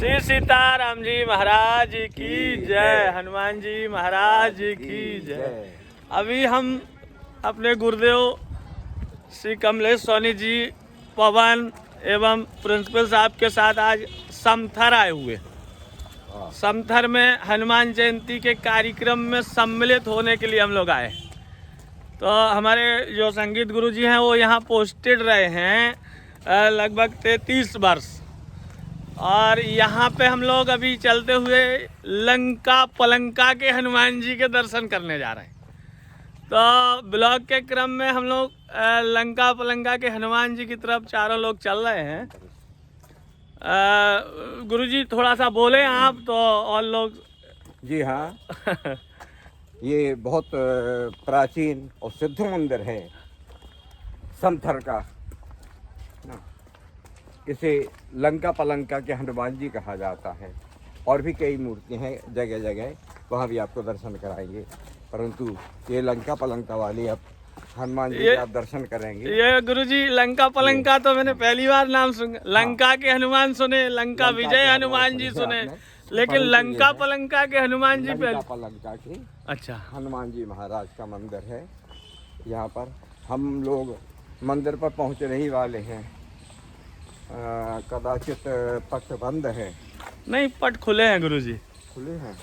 श्री सीताराम जी महाराज की जय, हनुमान जी महाराज की जय। अभी हम अपने गुरुदेव श्री कमलेश सोनी जी, पवन एवं प्रिंसिपल साहब के साथ आज समथर आए हुए। समथर में हनुमान जयंती के कार्यक्रम में सम्मिलित होने के लिए हम लोग आए। तो हमारे जो संगीत गुरु जी हैं वो यहाँ पोस्टेड रहे हैं लगभग 33 वर्ष, और यहाँ पे हम लोग अभी चलते हुए लंका पलंका के हनुमान जी के दर्शन करने जा रहे हैं। तो ब्लॉग के क्रम में हम लोग लंका पलंका के हनुमान जी की तरफ चारों लोग चल रहे हैं। गुरुजी थोड़ा सा बोले आप तो और लोग। जी हाँ, ये बहुत प्राचीन और सिद्ध मंदिर है समथर का। इसे लंका पलंका के हनुमान जी कहा जाता है। और भी कई मूर्तियाँ हैं जगह जगह, वहाँ भी आपको दर्शन कराएंगे, परंतु ये लंका पलंका वाली अब हनुमान जी के आप दर्शन करेंगे। ये गुरुजी लंका पलंका तो मैंने पहली बार नाम सुना। लंका के हनुमान सुने, लंका विजय हनुमान जी सुने, लेकिन लंका पलंका के हनुमान जी पहले। पलंका के अच्छा, हनुमान जी महाराज का मंदिर है। यहाँ पर हम लोग मंदिर पर पहुँचने ही वाले हैं। कदाचित पट बंद है। नहीं, पट खुले हैं गुरुजी। खुले हैं।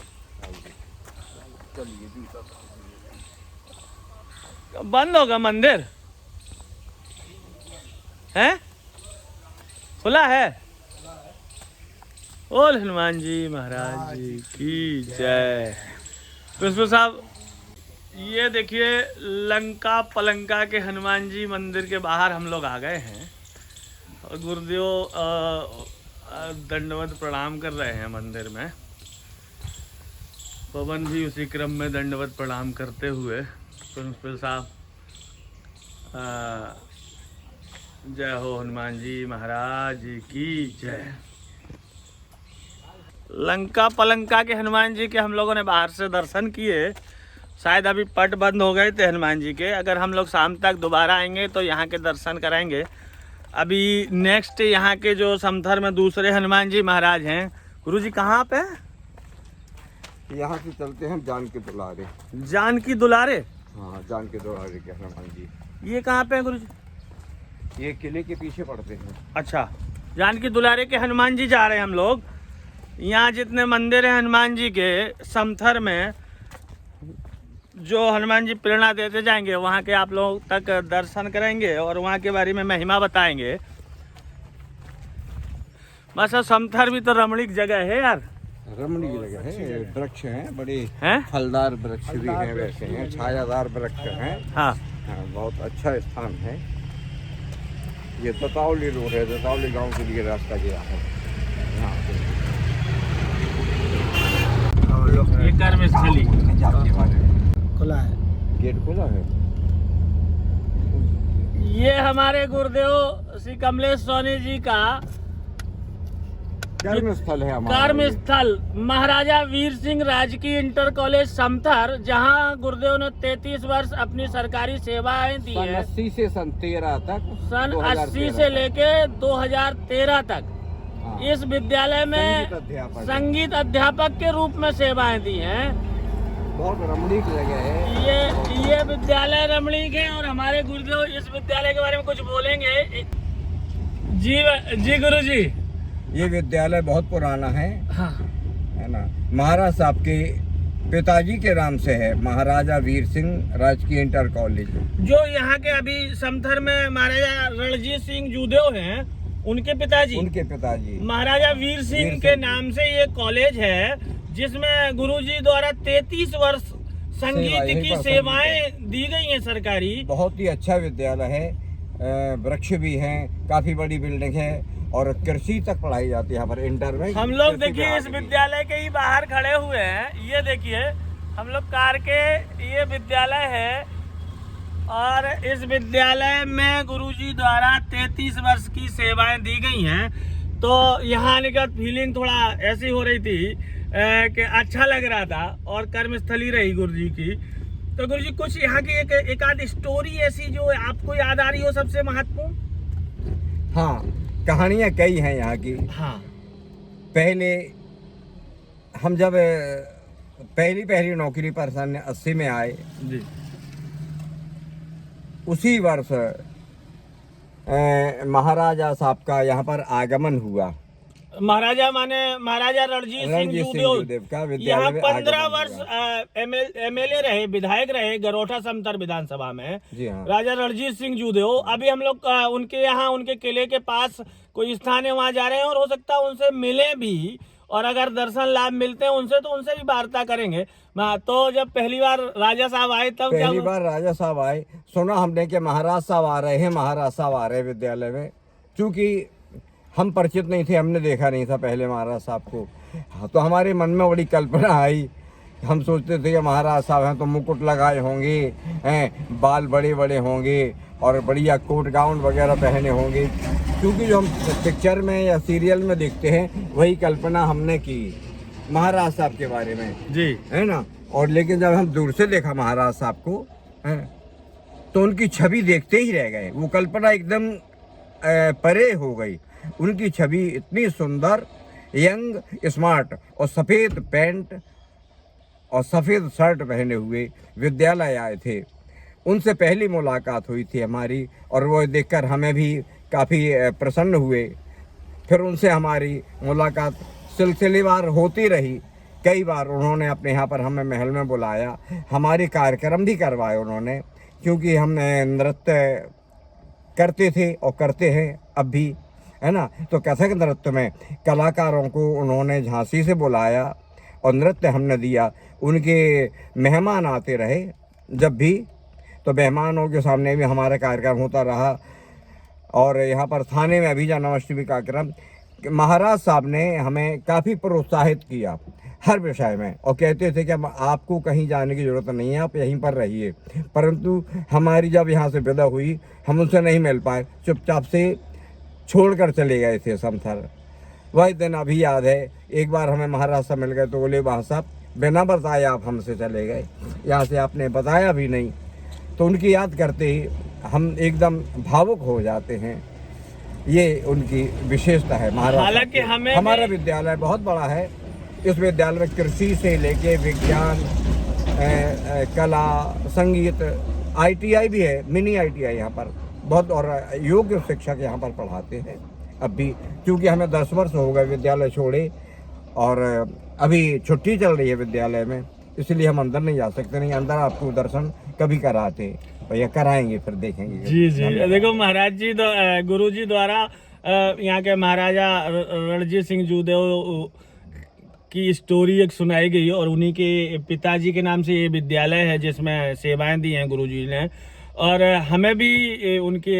बंद होगा मंदिर है? खुला है। बोल हनुमान जी महाराज जी की जय। प्रिंसिपल साहब, ये देखिए लंका पलंका के हनुमान जी मंदिर के बाहर हम लोग आ गए हैं और गुरुदेव दंडवत प्रणाम कर रहे हैं मंदिर में। पवन भी उसी क्रम में दंडवत प्रणाम करते हुए। प्रिंसिपल साहब, जय हो हनुमान जी महाराज की जय। लंका पलंका के हनुमान जी के हम लोगों ने बाहर से दर्शन किए। शायद अभी पट बंद हो गए थे हनुमान जी के। अगर हम लोग शाम तक दोबारा आएंगे तो यहाँ के दर्शन कराएंगे। अभी नेक्स्ट यहाँ के जो समथर में दूसरे हनुमान जी महाराज हैं। गुरुजी कहाँ पे? यहाँ से चलते हैं जानकी दुलारे। जानकी दुलारे? हाँ, जानकी दुलारे के हनुमान जी। ये कहाँ पे है गुरुजी? ये किले के पीछे पड़ते हैं। अच्छा, जानकी दुलारे के हनुमान जी जा रहे हैं हम लोग। यहाँ जितने मंदिर हैं हनुमान जी के समथर में, जो हनुमान जी प्रेरणा देते जाएंगे, वहाँ के आप लोग तक दर्शन करेंगे और वहाँ के बारे में महिमा बताएंगे। बस समथर भी तो रमणीक जगह है यार। रमणीक जगह है, वृक्ष हैं बड़े हैं, फलदार वृक्ष भी हैं, वैसे हैं छायादार वृक्ष हैं। हाँ, बहुत अच्छा स्थान है। ये दतावली रोड है, दतावली गांव के लिए रास्ता गया है। ये कर्म स्थली खुला है, गेट खुला है। ये हमारे गुरुदेव श्री कमलेश सोनी जी का कर्म स्थल है हमारा। कर्म स्थल महाराजा वीर सिंह राजकीय इंटर कॉलेज समथर, जहां गुरुदेव ने 33 वर्ष अपनी सरकारी सेवाएं दी है। 80 से सन 13 तक, सन 80 से लेके 2013 तक इस विद्यालय में संगीत अध्यापक के रूप में सेवाएं दी हैं। बहुत रमणीक जगह है। ये विद्यालय रमणीक है और हमारे गुरुदेव इस विद्यालय के बारे में कुछ बोलेंगे। जी गुरु जी। ये विद्यालय बहुत पुराना है। हाँ, है ना। महाराज साहब के पिताजी के नाम से है, महाराजा वीर सिंह राजकीय इंटर कॉलेज। जो यहाँ के अभी समथर में महाराजा रणजीत सिंह जूदेव हैं, उनके पिताजी महाराजा वीर सिंह के नाम से ये कॉलेज है, जिसमें गुरुजी द्वारा 33 वर्ष संगीत की सेवाएं दी गई हैं सरकारी। बहुत ही अच्छा विद्यालय है। वृक्ष भी हैं, काफी बड़ी बिल्डिंग है और कृषि तक पढ़ाई जाती है यहाँ पर इंटर में। हम लोग देखिए इस विद्यालय के ही बाहर खड़े हुए हैं। ये देखिए हम लोग कार के, ये विद्यालय है और इस विद्यालय में गुरुजी द्वारा 33 वर्ष की सेवाएं दी गई हैं। तो यहाँ आने का फीलिंग थोड़ा ऐसी हो रही थी कि अच्छा लग रहा था और कर्मस्थली रही गुरुजी की। तो गुरुजी कुछ यहाँ की एक आध स्टोरी ऐसी जो आपको याद आ रही हो सबसे महत्वपूर्ण? हाँ, कहानियाँ कई हैं यहाँ की। हाँ, पहले हम जब पहली नौकरी पर सन 80 में आए जी, उसी वर्ष महाराजा साहब का यहाँ पर आगमन हुआ। महाराजा माने महाराजा रणजीत सिंह जूदेव का यहाँ विद्यालय में 15 आगमन वर्ष हुआ। एमएलए रहे, विधायक रहे गरोठा समथर विधानसभा में। जी हाँ। राजा रणजीत सिंह जूदेव। अभी हम लोग उनके यहाँ उनके किले के पास कोई स्थान है, वहाँ जा रहे हैं और हो सकता है उनसे मिले भी, और अगर दर्शन लाभ मिलते हैं उनसे तो उनसे भी वार्ता करेंगे। तो जब पहली बार राजा साहब आए तब पहली बार राजा साहब आए, सुना हमने कि महाराज साहब आ रहे हैं, महाराज साहब आ रहे हैं विद्यालय में। चूँकि हम परिचित नहीं थे, हमने देखा नहीं था पहले महाराज साहब को, तो हमारे मन में बड़ी कल्पना आई। हम सोचते थे कि महाराज साहब हैं तो मुकुट लगाए होंगे, हैं बाल बड़े बड़े होंगे और बढ़िया कोट गाउन वगैरह पहने होंगे, क्योंकि जो हम पिक्चर में या सीरियल में देखते हैं वही कल्पना हमने की महाराज साहब के बारे में जी, है ना। और लेकिन जब हम दूर से देखा महाराज साहब को, हैं, तो उनकी छवि देखते ही रह गए। वो कल्पना एकदम परे हो गई। उनकी छवि इतनी सुंदर, यंग, स्मार्ट और सफ़ेद पैंट और सफ़ेद शर्ट पहने हुए विद्यालय आए थे। उनसे पहली मुलाकात हुई थी हमारी और वो देखकर हमें भी काफ़ी प्रसन्न हुए। फिर उनसे हमारी मुलाकात सिलसिलेवार होती रही। कई बार उन्होंने अपने यहाँ पर हमें महल में बुलाया, हमारे कार्यक्रम भी करवाए उन्होंने, क्योंकि हम नृत्य करते थे और करते हैं अब भी, है ना। तो कथक नृत्य में कलाकारों को उन्होंने झांसी से बुलाया और नृत्य हमने दिया। उनके मेहमान आते रहे जब भी, तो मेहमानों के सामने भी हमारा कार्यक्रम होता रहा। और यहाँ पर थाने में अभी जन्माष्टमी का कार्यक्रम, महाराज साहब ने हमें काफ़ी प्रोत्साहित किया हर विषय में, और कहते थे कि आपको कहीं जाने की ज़रूरत नहीं है, आप यहीं पर रहिए। परंतु हमारी जब यहाँ से विदा हुई, हम उनसे नहीं मिल पाए, चुपचाप से छोड़कर चले गए थे समथर। वही दिन अभी याद है, एक बार हमें महाराज साहब मिल गए तो बोले वहाँ साहब बिना बताए आप हमसे चले गए, यहाँ से आपने बताया भी नहीं। तो उनकी याद करते ही हम एकदम भावुक हो जाते हैं। ये उनकी विशेषता है महाराज। हालांकि हमें हमारा विद्यालय बहुत बड़ा है। इस विद्यालय में कृषि से लेके विज्ञान, कला, संगीत, ITI भी है, मिनी ITI यहाँ पर बहुत, और योग्य शिक्षक यहाँ पर पढ़ाते हैं अब भी। क्योंकि हमें 10 वर्ष हो गए विद्यालय छोड़े और अभी छुट्टी चल रही है विद्यालय में, इसलिए हम अंदर नहीं जा सकते। नहीं, अंदर आपको दर्शन कभी कराते भैया, कराएंगे फिर देखेंगे। जी जी, देखो महाराज जी गुरु जी द्वारा यहाँ के महाराजा रणजीत सिंह जूदेव की स्टोरी एक सुनाई गई और उन्हीं के पिताजी के नाम से ये विद्यालय है जिसमें सेवाएं दी हैं गुरुजी ने। और हमें भी उनके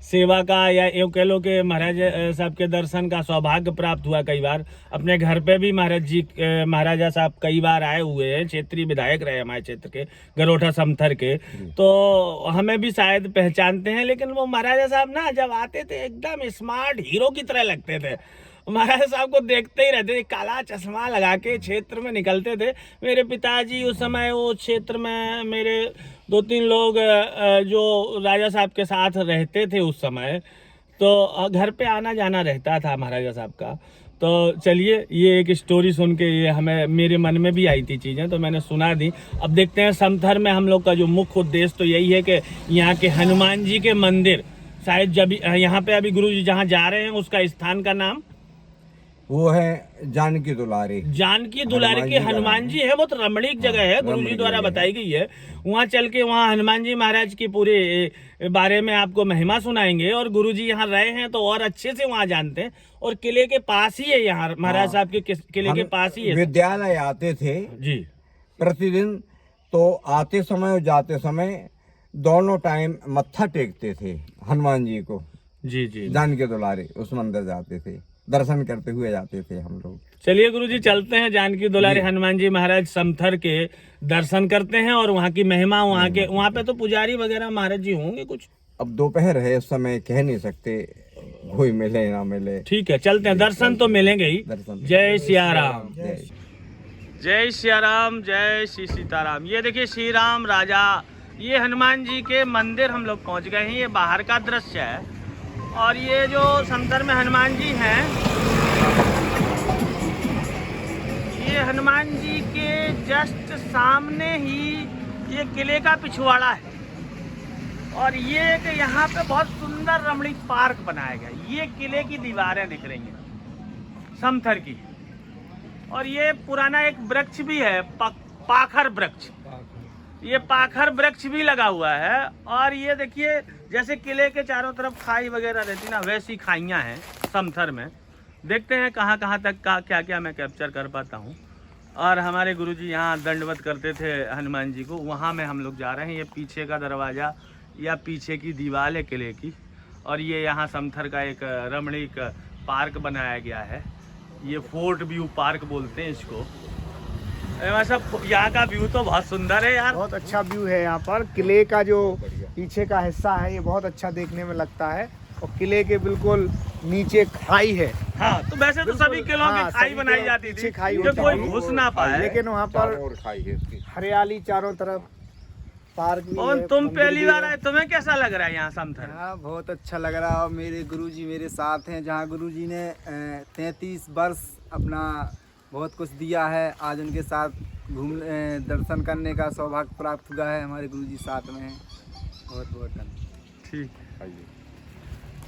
सेवा का या यूँ कह लो कि महाराज साहब के दर्शन का सौभाग्य प्राप्त हुआ। कई बार अपने घर पे भी महाराजा साहब कई बार आए हुए हैं, क्षेत्रीय विधायक रहे हमारे क्षेत्र के, गरोठा समथर के, तो हमें भी शायद पहचानते हैं। लेकिन वो महाराजा साहब ना जब आते थे एकदम स्मार्ट हीरो की तरह लगते थे। महाराजा साहब को देखते ही रहते थे, काला चश्मा लगा के क्षेत्र में निकलते थे। मेरे पिताजी उस समय वो क्षेत्र में मेरे 2-3 लोग जो राजा साहब के साथ रहते थे उस समय, तो घर पे आना जाना रहता था महाराजा साहब का। तो चलिए, ये एक स्टोरी सुन के ये हमें मेरे मन में भी आई थी चीज़ें, तो मैंने सुना दी। अब देखते हैं समथर में हम लोग का जो मुख्य उद्देश्य तो यही है कि यहाँ के हनुमान जी के मंदिर, शायद जब यहाँ पे अभी गुरु जी जहाँ जा रहे हैं उसका स्थान का नाम वो है जानकी दुलारी। जानकी दुलारी के हनुमान जी है, बहुत रमणीक जगह है, गुरु जी द्वारा बताई गई है। वहाँ चल के वहाँ हनुमान जी महाराज की पूरे बारे में आपको महिमा सुनाएंगे। और गुरु जी यहाँ रहे हैं तो और अच्छे से वहाँ जानते हैं। और किले के पास ही है, यहाँ महाराज साहब के किले के पास ही है। विद्यालय आते थे जी प्रतिदिन, तो आते समय और जाते समय दोनों टाइम मत्था टेकते थे हनुमान जी को। जी जी, जानकी दुलारी उस मंदिर जाते थे, दर्शन करते हुए जाते थे हम लोग। चलिए गुरुजी, चलते हैं जानकी दुलारी हनुमान जी महाराज समथर के दर्शन करते हैं और वहाँ की महिमा, वहाँ पे तो पुजारी वगैरह महाराज जी होंगे कुछ। अब दोपहर है, इस समय कह नहीं सकते, कोई मिले ना मिले। ठीक है, चलते हैं, दर्शन तो मिलेंगे ही। जय सिया राम, जय सिया राम, जय श्री सीताराम। ये देखिए श्री राम राजा, ये हनुमान जी के मंदिर हम लोग पहुँच गए हैं। ये बाहर का दृश्य है। और ये जो समथर में हनुमान जी हैं, ये हनुमान जी के जस्ट सामने ही ये किले का पिछवाड़ा है और ये कि यहाँ पे बहुत सुंदर रमणीक पार्क बनाया गया। ये किले की दीवारें दिख रही हैं समथर की, और ये पुराना एक वृक्ष भी है, पाखर वृक्ष। ये पाखर वृक्ष भी लगा हुआ है। और ये देखिए जैसे किले के चारों तरफ खाई वगैरह रहती ना, वैसी खाइयाँ हैं समथर में। देखते हैं कहाँ कहाँ तक का क्या क्या मैं कैप्चर कर पाता हूँ। और हमारे गुरुजी यहाँ दंडवत करते थे हनुमान जी को, वहाँ में हम लोग जा रहे हैं। ये पीछे का दरवाज़ा या पीछे की दीवार है किले की, और ये यहाँ समथर का एक रमणीक पार्क बनाया गया है। ये फोर्ट व्यू पार्क बोलते हैं इसको। सब यहाँ का व्यू तो बहुत सुंदर है यार, बहुत अच्छा व्यू है यहाँ पर। किले का जो पीछे का हिस्सा है ये बहुत अच्छा देखने में लगता है, और किले के बिल्कुल नीचे खाई है। हाँ, तो वैसे तो सभी किलों की खाई बनाई जाती थी कि कोई घुस ना पाए, लेकिन वहाँ पर खाई है इसकी, हरियाली चारों तरफ, पार्क भी और है। तुम पहली बार आए, तुम्हें कैसा लग रहा है यहाँ समथर? हाँ, बहुत अच्छा लग रहा है। और मेरे गुरुजी मेरे साथ हैं, जहाँ गुरुजी ने 33 वर्ष अपना बहुत कुछ दिया है। आज उनके साथ दर्शन करने का सौभाग्य प्राप्त हुआ है। हमारे गुरुजी साथ में हैं। बहुत बहुत धन्यवाद। ठीक है,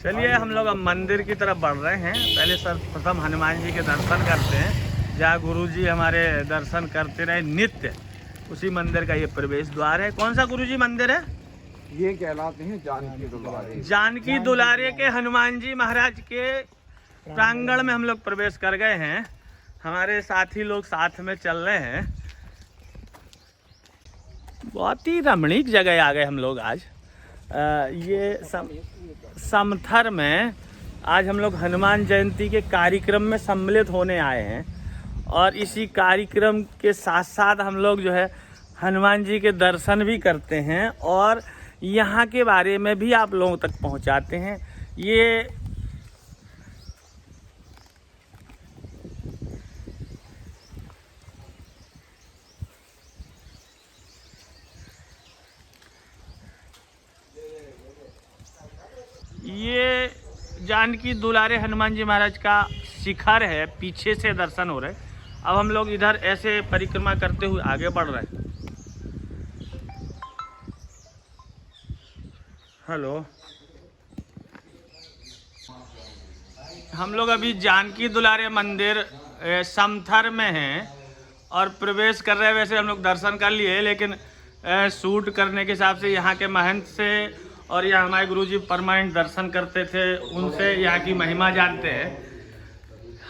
चलिए हम लोग अब मंदिर की तरफ बढ़ रहे हैं। पहले सर्वप्रथम हनुमान जी के दर्शन करते हैं, जहाँ गुरुजी हमारे दर्शन करते रहे नित्य। उसी मंदिर का ये प्रवेश द्वार है। कौन सा गुरुजी मंदिर है? ये कहलाते हैं जानकी दुलारे। जानकी दुलारे के हनुमान जी महाराज के प्रांगण में हम लोग प्रवेश कर गए हैं। हमारे साथी लोग साथ में चल रहे हैं। बहुत ही रमणीक जगह आ गए हम लोग आज। ये समथर में आज हम लोग हनुमान जयंती के कार्यक्रम में सम्मिलित होने आए हैं, और इसी कार्यक्रम के साथ साथ हम लोग जो है हनुमान जी के दर्शन भी करते हैं और यहाँ के बारे में भी आप लोगों तक पहुँचाते हैं। ये जानकी दुलारे हनुमान जी महाराज का शिखर है, पीछे से दर्शन हो रहे हैं। अब हम लोग इधर ऐसे परिक्रमा करते हुए आगे बढ़ रहे हैं। हेलो, हम लोग अभी जानकी दुलारे मंदिर समथर में हैं और प्रवेश कर रहे हैं। वैसे हम लोग दर्शन कर लिए, लेकिन शूट करने के हिसाब से यहाँ के महंत से और यहाँ हमारे गुरुजी परमानेंट दर्शन करते थे, उनसे यहाँ की महिमा जानते हैं।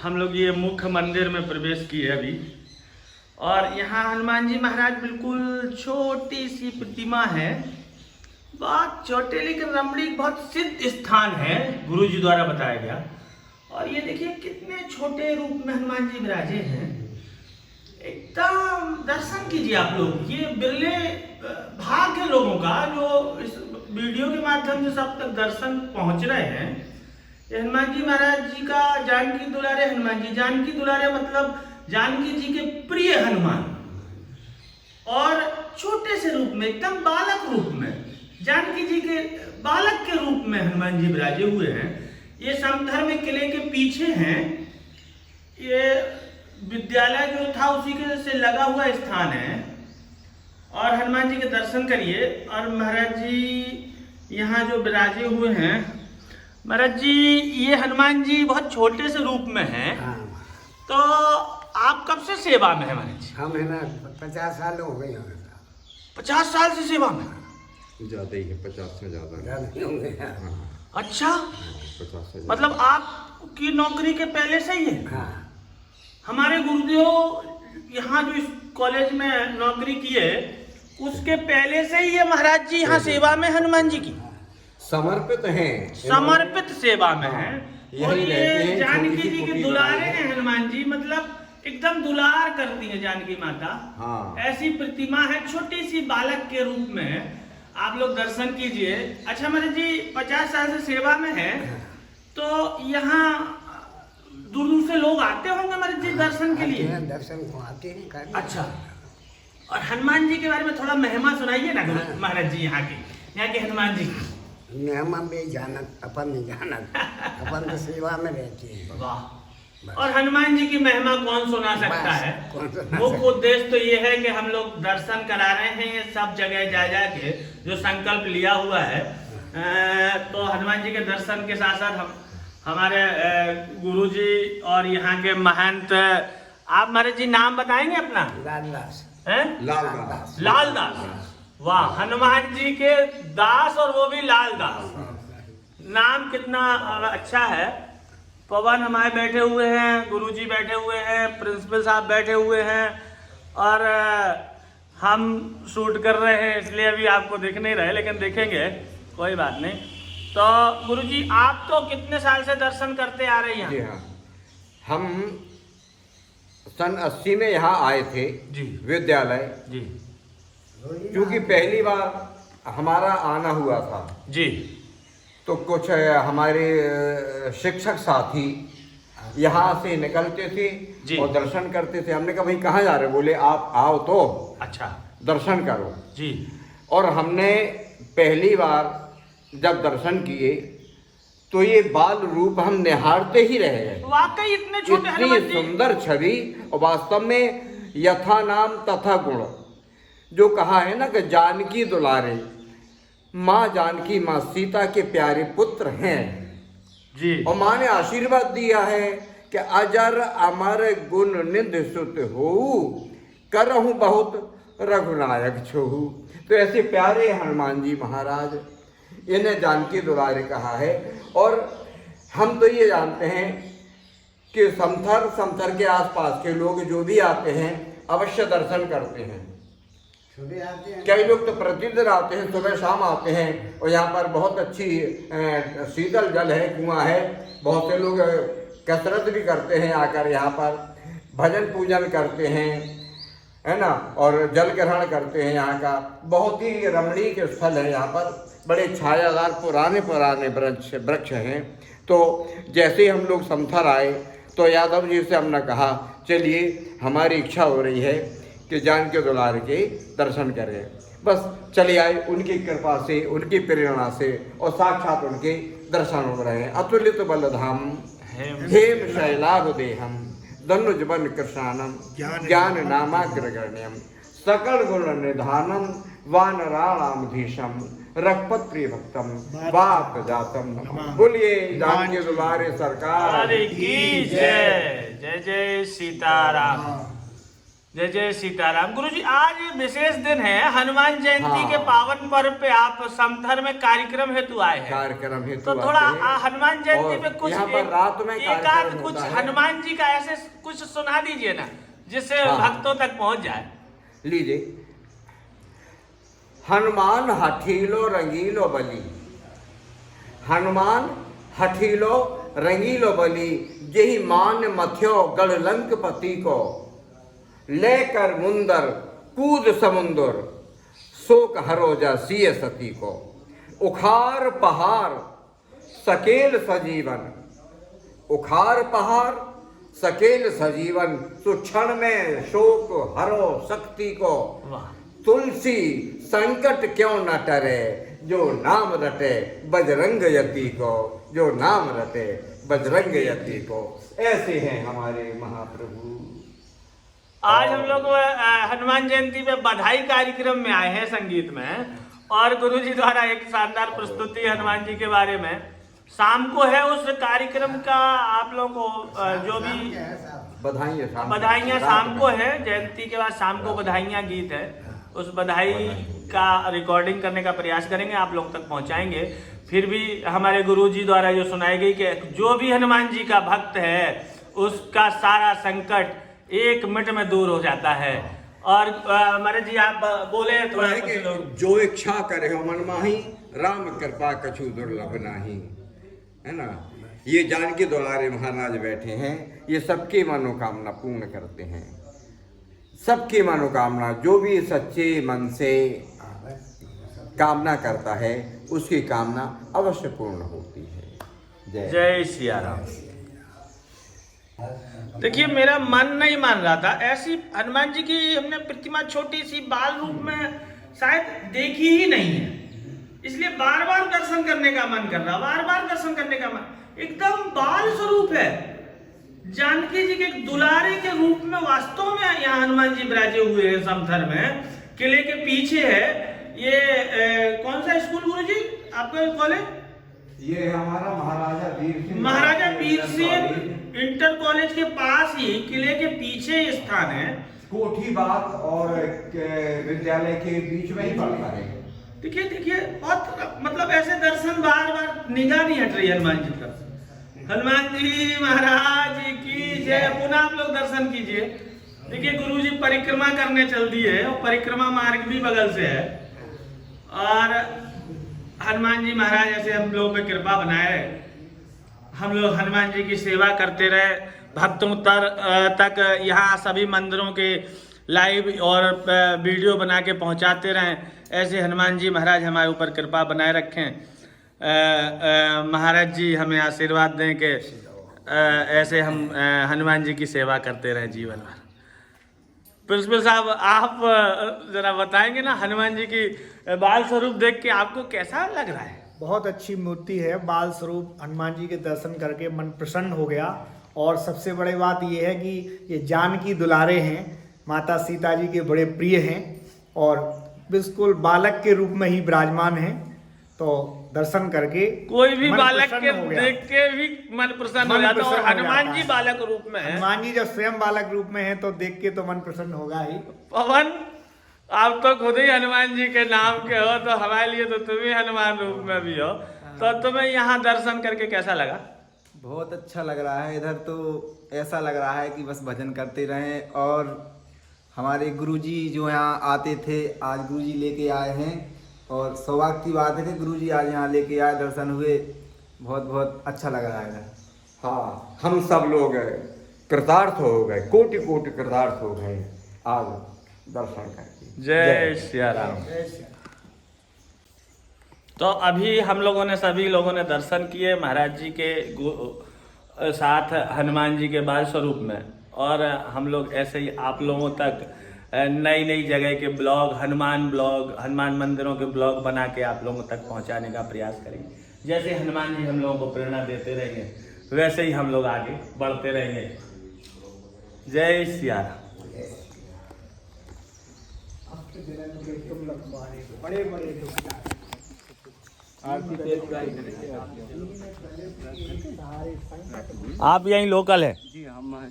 हम लोग ये मुख्य मंदिर में प्रवेश किए अभी, और यहाँ हनुमान जी महाराज बिल्कुल छोटी सी प्रतिमा है, बहुत छोटे लेकिन रमणीक, बहुत सिद्ध स्थान है, गुरुजी द्वारा बताया गया। और ये देखिए कितने छोटे रूप में हनुमान जी विराजे हैं। एकदम दर्शन कीजिए आप लोग। ये बिरले भाग है लोगों का जो इस वीडियो के माध्यम से सब तक दर्शन पहुंच रहे हैं। हनुमान जी महाराज जी का जानकी दुलारे हनुमान जी, जानकी दुलारे मतलब जानकी जी के प्रिय हनुमान, और छोटे से रूप में, एकदम बालक रूप में, जानकी जी के बालक के रूप में हनुमान जी विराजे हुए हैं। ये समथर में किले के पीछे हैं। ये विद्यालय जो था उसी के से लगा हुआ स्थान है। और हनुमान जी के दर्शन करिए। और महाराज जी यहाँ जो विराजे हुए हैं, महाराज जी ये हनुमान जी बहुत छोटे से रूप में हैं। हाँ। तो आप कब से सेवा में हैं महाराज जी? हम है ना 50 साल हो गए हमें। 50 साल से सेवा में? ज़्यादा ही है, 50 से ज़्यादा। ज़्यादा ही हो गए। अच्छा, 50 से मतलब आपकी नौकरी के पहले से ही है? हाँ। हमारे गुरुदेव यहाँ जो इस कॉलेज में नौकरी किए उसके पहले से ही ये महाराज जी यहाँ सेवा में हनुमान जी की समर्पित हैं, समर्पित सेवा में हैं। यही और रहते ये हैं, जानकी छोटी जी के छोटी दुलारे हैं हनुमान जी, मतलब एकदम दुलार करती है जानकी माता। हाँ। ऐसी प्रतिमा है, छोटी सी बालक के रूप में। आप लोग दर्शन कीजिए। अच्छा महाराज जी 50 साल से सेवा में है, तो यहाँ दूर दूर से लोग आते होंगे महाराज जी दर्शन के लिए? दर्शन को आते हैं। अच्छा, और हनुमान जी के बारे में थोड़ा महिमा सुनाइए ना महाराज जी, यहाँ के हनुमान जी की। हम भी जानत, अपन नहीं जानत, अपन तो सेवा में रहते हैं। वाह, और हनुमान जी की महिमा कौन सुना सकता है। मुख्य उद्देश्य तो ये है कि हम लोग दर्शन करा रहे हैं, ये सब जगह जा जाके जो संकल्प लिया हुआ है, तो हनुमान जी के दर्शन के साथ साथ हमारे गुरुजी और यहाँ के महंत, आप महाराज जी नाम बताएंगे अपना? लालदास। लालदास। लालदास, वाह, हनुमान जी के दास और वो भी लालदास, नाम कितना अच्छा है। पवन हमारे बैठे हुए हैं, गुरुजी बैठे हुए हैं, प्रिंसिपल साहब बैठे हुए हैं, और हम शूट कर रहे हैं इसलिए अभी आपको दिख नहीं रहे, लेकिन देखेंगे, कोई बात नहीं। तो गुरुजी आप तो कितने साल से दर्शन करते आ रहे हैं? जी हाँ, हम सन 80 में यहाँ आए थे जी, विद्यालय जी, क्योंकि पहली बार हमारा आना हुआ था जी, तो कुछ हमारे शिक्षक साथी यहाँ से निकलते थे और दर्शन करते थे। हमने कहा भाई कहाँ जा रहे? बोले आप आओ तो अच्छा दर्शन करो जी। और हमने पहली बार जब दर्शन किए तो ये बाल रूप हम निहारते ही रह गए। वाकई इतने छोटे इतनी हनुमान जी, सुंदर छवि, और वास्तव में यथा नाम तथा गुण, जो कहा है ना कि जानकी दुलारे, माँ जानकी माँ सीता के प्यारे पुत्र हैं जी, और माँ ने आशीर्वाद दिया है कि अजर अमर गुण निध सुत हो, करहूँ बहुत रघुनायक छोहू। तो ऐसे प्यारे हनुमान जी महाराज, इन्हें जानकी दुलारे कहा है। और हम तो ये जानते हैं कि समथर के आसपास के लोग जो भी आते हैं अवश्य दर्शन करते हैं। सुबह आते हैं, कई लोग तो प्रतिदिन आते हैं, सुबह शाम आते हैं, और यहाँ पर बहुत अच्छी शीतल जल है, कुआं है। बहुत से लोग कसरत भी करते हैं आकर यहाँ पर, भजन पूजन करते हैं, है ना, और जल ग्रहण करते हैं। यहाँ का बहुत ही रमणीक स्थल है। यहाँ पर बड़े छायादार पुराने वृक्ष हैं। तो जैसे हम लोग समथर आए तो यादव जी से हमने कहा चलिए हमारी इच्छा हो रही है कि जानकी दुलारे के दर्शन करें। बस चले आए, उनकी कृपा से, उनकी प्रेरणा से, और साक्षात उनके दर्शन हो रहे हैं। अतुलित बलधाम हेम शैलाभ देहम धनुज बन कृष्णानम ज्ञान नामाग्रगण्यम सकल गुण निधानम वानराणामधीशम रघुपत प्रिय भक्तम बाप जातम। बोलिए जानकी दुलारे सरकार की जय। जय जय सीताराम, जय जय सीताराम। गुरुजी आज विशेष दिन है, हनुमान जयंती के पावन पर्व पे आप समथर में कार्यक्रम हेतु आए हैं। कार्यक्रम हेतु तो थोड़ा हनुमान जयंती पे कुछ यहाँ पर रात में एक कुछ हनुमान जी का ऐसे कुछ सुना दीजिए ना, जिससे भक्तों तक पहुंच जाए। लीजिए। हनुमान हठीलो रंगीलो बली, हनुमान हठीलो रंगीलो बली, यही मान मथ्यो गढ़ लंकपति को, लेकर मुंदर कूद समुंदर, शोक हरोजा सिय सती को, उखार पहाड़ सकेल सजीवन, उखार पहाड़ सकेल सजीवन, तो क्षण में शोक हरो शक्ति को, तुलसी संकट क्यों न टरे, जो नाम रटे बजरंग यति को, जो नाम रटे बजरंग यति को। ऐसे हैं हमारे महाप्रभु। आज हम लोग हनुमान जयंती पे बधाई कार्यक्रम में आए हैं संगीत में, और गुरुजी द्वारा एक शानदार प्रस्तुति हनुमान जी के बारे में शाम को है। उस कार्यक्रम का आप लोगों को जो भी बधाइयाँ शाम को है, जयंती के बाद शाम को बधाइयाँ गीत है, उस बधाई का रिकॉर्डिंग करने का प्रयास करेंगे, आप लोग तक पहुंचाएंगे। फिर भी हमारे गुरुजी द्वारा जो सुनाई गई कि जो भी हनुमान जी का भक्त है उसका सारा संकट 1 मिनट में दूर हो जाता है। और हमारे जी आप बोले थोड़ा कि जो इच्छा करे हो मन माही, राम कृपा कछु दुर्लभ नाही, है ना। ये जानकी दुलारे महाराज बैठे हैं, ये सबकी मनोकामना पूर्ण करते हैं। सबकी मनोकामना, जो भी सच्चे मन से कामना करता है उसकी कामना अवश्य पूर्ण होती है। जय सिया राम। देखिए मेरा मन नहीं मान रहा था, ऐसी हनुमान जी की हमने प्रतिमा छोटी सी बाल रूप में शायद देखी ही नहीं है, इसलिए बार बार दर्शन करने का मन कर रहा, बार बार दर्शन करने का मन। एकदम बाल स्वरूप है, जानकी जी के दुलारे के रूप में वास्तव में यहाँ हनुमान जी विराजे हुए हैं समथर में। किले के पीछे है ये कौन सा स्कूल गुरु जी आपका कॉलेज? ये हमारा महाराजा वीर सिंह इंटर कॉलेज के पास ही किले के पीछे स्थान है। कोठी बाग और विद्यालय के बीच में ही पड़ता है। देखिए देखिए बहुत मतलब ऐसे दर्शन बार बार निगाह नहीं हट रही हनुमान जी का। हनुमान जी महाराज की जय। पुनः आप लोग दर्शन कीजिए। देखिए गुरु जी परिक्रमा करने चल दिए और परिक्रमा मार्ग भी बगल से है और हनुमान जी महाराज ऐसे हम लोग पे कृपा बनाए, हम लोग हनुमान जी की सेवा करते रहे, भक्तों तक यहाँ सभी मंदिरों के लाइव और वीडियो बना के पहुँचाते रहें। ऐसे हनुमान जी महाराज हमारे ऊपर कृपा बनाए रखें। महाराज जी हमें आशीर्वाद दें कि ऐसे हम हनुमान जी की सेवा करते रहें जीवन भर। प्रिंसिपल साहब आप जरा बताएंगे ना हनुमान जी की बाल स्वरूप देख के आपको कैसा लग रहा है? बहुत अच्छी मूर्ति है। बाल स्वरूप हनुमान जी के दर्शन करके मन प्रसन्न हो गया। और सबसे बड़ी बात यह है कि ये जानकी दुलारे हैं, माता सीता जी के बड़े प्रिय हैं और बिल्कुल बालक के रूप में ही विराजमान हैं। तो दर्शन करके कोई भी बालक के देख के भी मन प्रसन्न हो जाता है। और हनुमान जी बालक रूप में है। हनुमान जी जब स्वयं बालक रूप में है तो देख के तो मन प्रसन्न होगा ही। पवन आप तो खुद ही हनुमान जी के नाम के हो, तो हमारे लिए तो तुम ही हनुमान रूप में भी हो। तो तुम्हें यहाँ दर्शन करके कैसा लगा? बहुत अच्छा लग रहा है। इधर तो ऐसा लग रहा है कि बस भजन करते रहें। और हमारे गुरुजी जो यहाँ आते थे, आज गुरुजी लेके आए हैं और सौभाग्य की बात है कि गुरुजी आज यहाँ लेके आए, दर्शन हुए, बहुत बहुत अच्छा लग रहा है इधर। हाँ, हम सब लोग कृतार्थ हो गए, कोटि कोटि कृतार्थ हो गए आज दर्शन करके। जय सिया राम। तो अभी हम लोगों ने सभी लोगों ने दर्शन किए महाराज जी के साथ हनुमान जी के बाल स्वरूप में। और हम लोग ऐसे ही आप लोगों तक नई नई जगह के ब्लॉग, हनुमान मंदिरों के ब्लॉग बना के आप लोगों तक पहुंचाने का प्रयास करेंगे। जैसे हनुमान जी हम लोगों को प्रेरणा देते रहेंगे वैसे ही हम लोग आगे बढ़ते रहेंगे। जय सिया राम। बड़े बड़े आप यहीं लोकल है? जी हम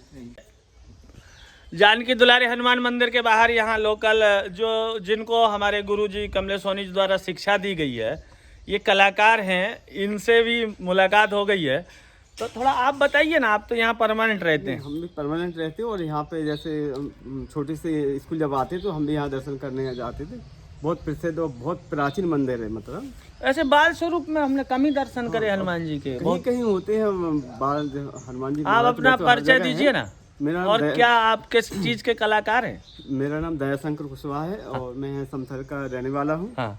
जानकी दुलारे हनुमान मंदिर के बाहर यहाँ लोकल जो जिनको हमारे गुरुजी कमलेश सोनी जी द्वारा शिक्षा दी गई है, ये कलाकार हैं, इनसे भी मुलाकात हो गई है। तो थोड़ा आप बताइए ना, आप तो यहाँ परमानेंट रहते हैं। हम भी परमानेंट रहते हैं और यहाँ पे जैसे छोटे से स्कूल जब आते तो हम भी यहाँ दर्शन करने जाते थे। बहुत प्रसिद्ध और बहुत प्राचीन मंदिर है। मतलब ऐसे बाल स्वरूप में हमने कम ही दर्शन करे हनुमान जी के। कहीं कहीं होते हैं बाल हनुमान जी। आप अपना परिचय दीजिए ना। मेरा और क्या आप किस चीज के कलाकार हैं? मेरा नाम दयाशंकर कुशवाहा है और मैं समथर का रहने वाला हूँ। हाँ।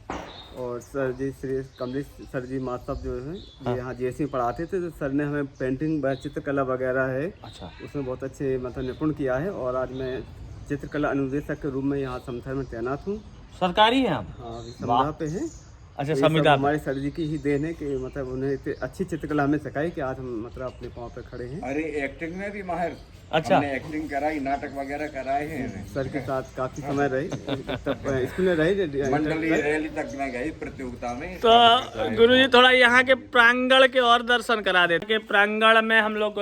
और सर जी श्री कमलेश सर जी मास्टर जो है ये यहाँ जेएससी पढ़ाते थे, तो सर ने हमें पेंटिंग चित्रकला वगैरह है, अच्छा, उसमें बहुत अच्छे मतलब निपुण किया है। और आज मैं चित्रकला अनुदेशक के रूप में यहाँ समथर में तैनात हूँ। सरकारी हैं आप? हाँ, अभी संविदा पे है। अच्छा, तो संविदा। हमारे सर जी की ही देन है कि मतलब उन्हें इतनी अच्छी चित्रकला हमें सिखाई कि आज हम मतलब अपने पाँव पे खड़े हैं। अरे एक्टिंग में भी माहिर। अच्छा, हमने एक्टिंग कराई, नाटक वगैरह कराए हैं। सर के साथ काफी समय रही, तब स्कूल में रही, मंडली रैली तक में गई प्रतियोगिता में। तो गुरुजी थोड़ा यहाँ के प्रांगण के और दर्शन करा देते कि प्रांगण में हम लोग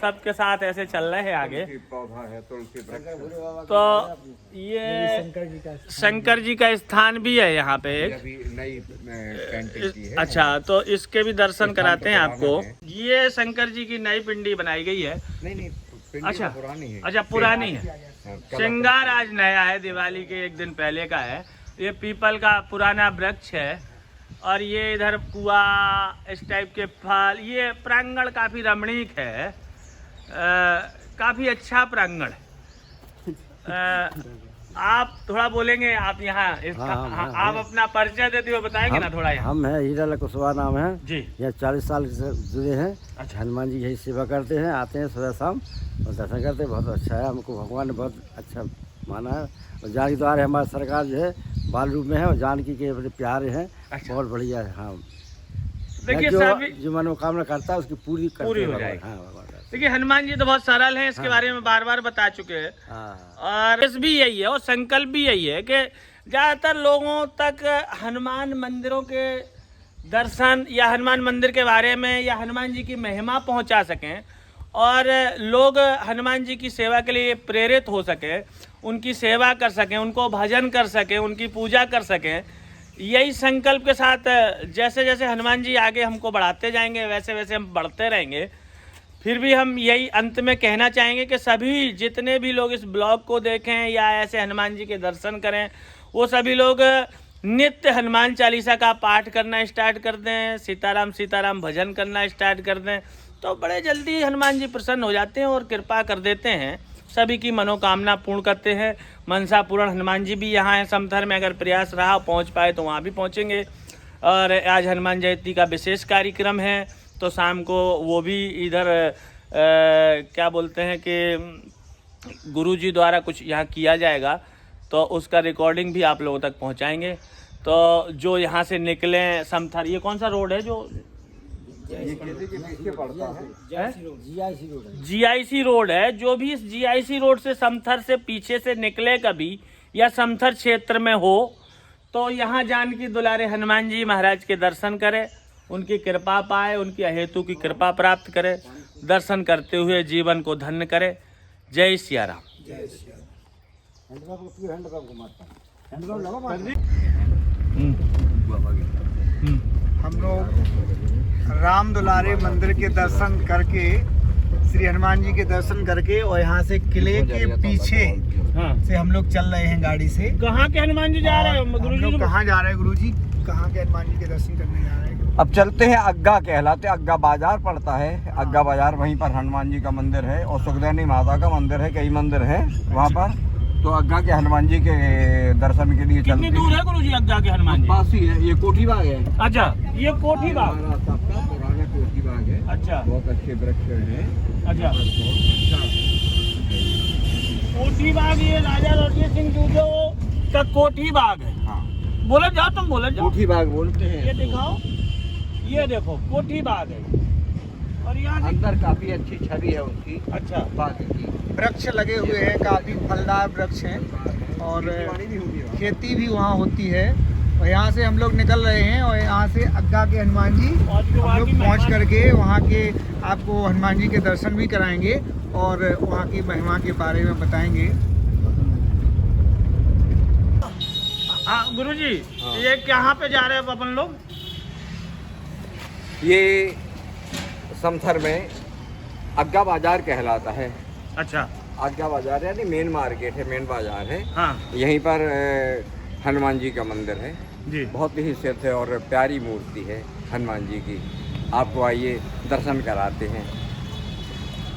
सबके साथ ऐसे चल रहे हैं आगे। पौधा है तुलसी वृक्ष। तो ये शंकर जी का स्थान भी है यहाँ पे एक। अभी नई पेंटिंग की है। अच्छा, तो इसके भी दर्शन कराते हैं आपको। ये शंकर जी की नई पिंडी बनाई गई है। नहीं अच्छा, पुरानी है। अच्छा, पुरानी है। श्रृंगार आज नया है, दिवाली के एक दिन पहले का है। ये पीपल का पुराना वृक्ष है और ये इधर कुआ इस टाइप के फल। ये प्रांगण काफी रमणीक है, काफी अच्छा प्रांगण है। आप थोड़ा बोलेंगे? आप यहाँ आप अपना परिचय देते हुए बताएंगे ना थोड़ा? हम हैं हीरा कुशवाहा नाम है जी। यह 40 साल से जुड़े हैं। अच्छा। हनुमान जी यही सेवा करते हैं, आते हैं सुबह शाम और दर्शन करते हैं। बहुत अच्छा है, हमको भगवान ने बहुत अच्छा माना है। और जानकी द्वार हमारी सरकार जो है बाल रूप में है और जानकी के बड़े प्यारे हैं। अच्छा। बहुत बढ़िया है। हाँ, देखिए जो मनोकामना करता है उसकी पूरी हो जाएगी। हाँ, देखिए हनुमान जी तो बहुत सरल हैं, इसके बारे में बार बार बता चुके हैं। और इस भी यही है और संकल्प भी यही है कि ज़्यादातर लोगों तक हनुमान मंदिरों के दर्शन या हनुमान मंदिर के बारे में या हनुमान जी की महिमा पहुंचा सकें और लोग हनुमान जी की सेवा के लिए प्रेरित हो सकें, उनकी सेवा कर सकें, उनको भजन कर सकें, उनकी पूजा कर सकें। यही संकल्प के साथ जैसे जैसे हनुमान जी आगे हमको बढ़ाते जाएंगे वैसे वैसे हम बढ़ते रहेंगे। फिर भी हम यही अंत में कहना चाहेंगे कि सभी जितने भी लोग इस ब्लॉग को देखें या ऐसे हनुमान जी के दर्शन करें, वो सभी लोग नित्य हनुमान चालीसा का पाठ करना स्टार्ट कर दें, सीताराम सीताराम भजन करना स्टार्ट कर दें, तो बड़े जल्दी हनुमान जी प्रसन्न हो जाते हैं और कृपा कर देते हैं, सभी की मनोकामना पूर्ण करते हैं। मनसा पूर्ण हनुमान जी भी यहाँ हैं समथर में, अगर प्रयास रहा पहुँच पाए तो वहाँ भी पहुँचेंगे। और आज हनुमान जयंती का विशेष कार्यक्रम है, तो शाम को वो भी इधर क्या बोलते हैं कि गुरुजी द्वारा कुछ यहाँ किया जाएगा, तो उसका रिकॉर्डिंग भी आप लोगों तक पहुँचाएंगे। तो जो यहाँ से निकले समथर, ये कौन सा रोड है जो GIC रोड है, जो भी इस GIC रोड से समथर से पीछे से निकले कभी या समथर क्षेत्र में हो, तो यहाँ जानकी दुलारे हनुमान जी महाराज के दर्शन करे, उनकी कृपा पाए, उनकी अहेतु की कृपा प्राप्त करे, दर्शन करते हुए जीवन को धन्य करे। जय सिया राम। हम लोग राम दुलारे मंदिर के दर्शन करके, श्री हनुमान जी के दर्शन करके, और यहाँ से किले के पीछे से हम लोग चल रहे हैं गाड़ी से। कहाँ के हनुमान जी जा रहे हैं गुरुजी? कहाँ जा रहे हैं गुरुजी? कहाँ के हनुमान जी के दर्शन करने जा रहे हैं? अब चलते हैं अग्गा कहलाते, अग्गा बाजार पड़ता है, अग्गा बाजार, वहीं पर हनुमान जी का मंदिर है और सुखदेनी माता का मंदिर है, कई मंदिर है वहाँ पर। तो अग्गा के हनुमान जी के दर्शन के लिए कितनी दूर है गुरुजी अग्गा के हनुमान जी? पास ही है, ये कोठी बाग है। अच्छा, ये कोठी बाग, सबका पुराना कोठी बाग है। अच्छा, बहुत अच्छे वृक्ष है। अच्छा, कोठी बाग, ये राजा रणजीत सिंह जूझो का कोठी बाग है। हाँ, बोले जाओ, तुम बोले जाओ। कोठी बाग बोलते हैं। ये दिखाओ, ये देखो कोठी बाग है और यहाँ अंदर काफी अच्छी छवि है उसकी। अच्छा, बाग की वृक्ष लगे हुए हैं, काफी फलदार वृक्ष हैं और खेती भी वहाँ होती है। और यहाँ से हम लोग निकल रहे हैं और यहाँ से अग्गा के हनुमान जी हम लोग पहुँच करके वहाँ के आपको हनुमान जी के दर्शन भी कराएंगे और वहाँ की महिमा के बारे में बताएंगे। हाँ गुरुजी, ये कहाँ पे जा रहे हैं अपन लोग? ये समथर में अग्गा बाजार कहलाता है। अच्छा, अग्गा बाजार यानी मेन मार्केट है, मेन बाजार है। हाँ, यहीं पर हनुमान जी का मंदिर है जी। बहुत ही सिद्ध है और प्यारी मूर्ति है हनुमान जी की। आपको आइए दर्शन कराते हैं।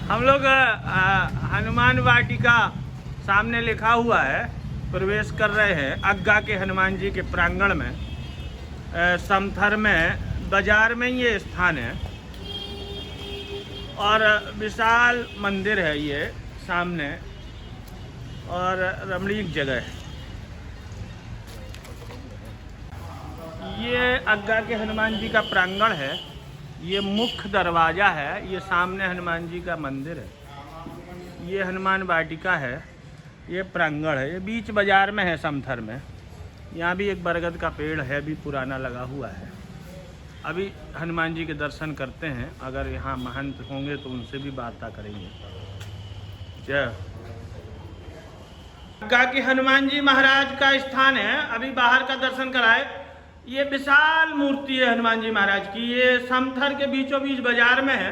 हम लोग हनुमान वाटिका सामने लिखा हुआ है, प्रवेश कर रहे हैं अग्गा के हनुमान जी के प्रांगण में। समथर में बाजार में ये स्थान है और विशाल मंदिर है ये सामने और रमणीक जगह है। ये अग्गा के हनुमान जी का प्रांगण है, ये मुख्य दरवाज़ा है, ये सामने हनुमान जी का मंदिर है, ये हनुमान वाटिका है, ये प्रांगण है, ये बीच बाजार में है समथर में। यहाँ भी एक बरगद का पेड़ है, भी पुराना लगा हुआ है। अभी हनुमान जी के दर्शन करते हैं, अगर यहाँ महंत होंगे तो उनसे भी वार्ता करेंगे। जय। अग्गा के हनुमान जी महाराज का स्थान है, अभी बाहर का दर्शन कराए। ये विशाल मूर्ति है हनुमान जी महाराज की, ये समथर के बीचों बीच बाजार में है।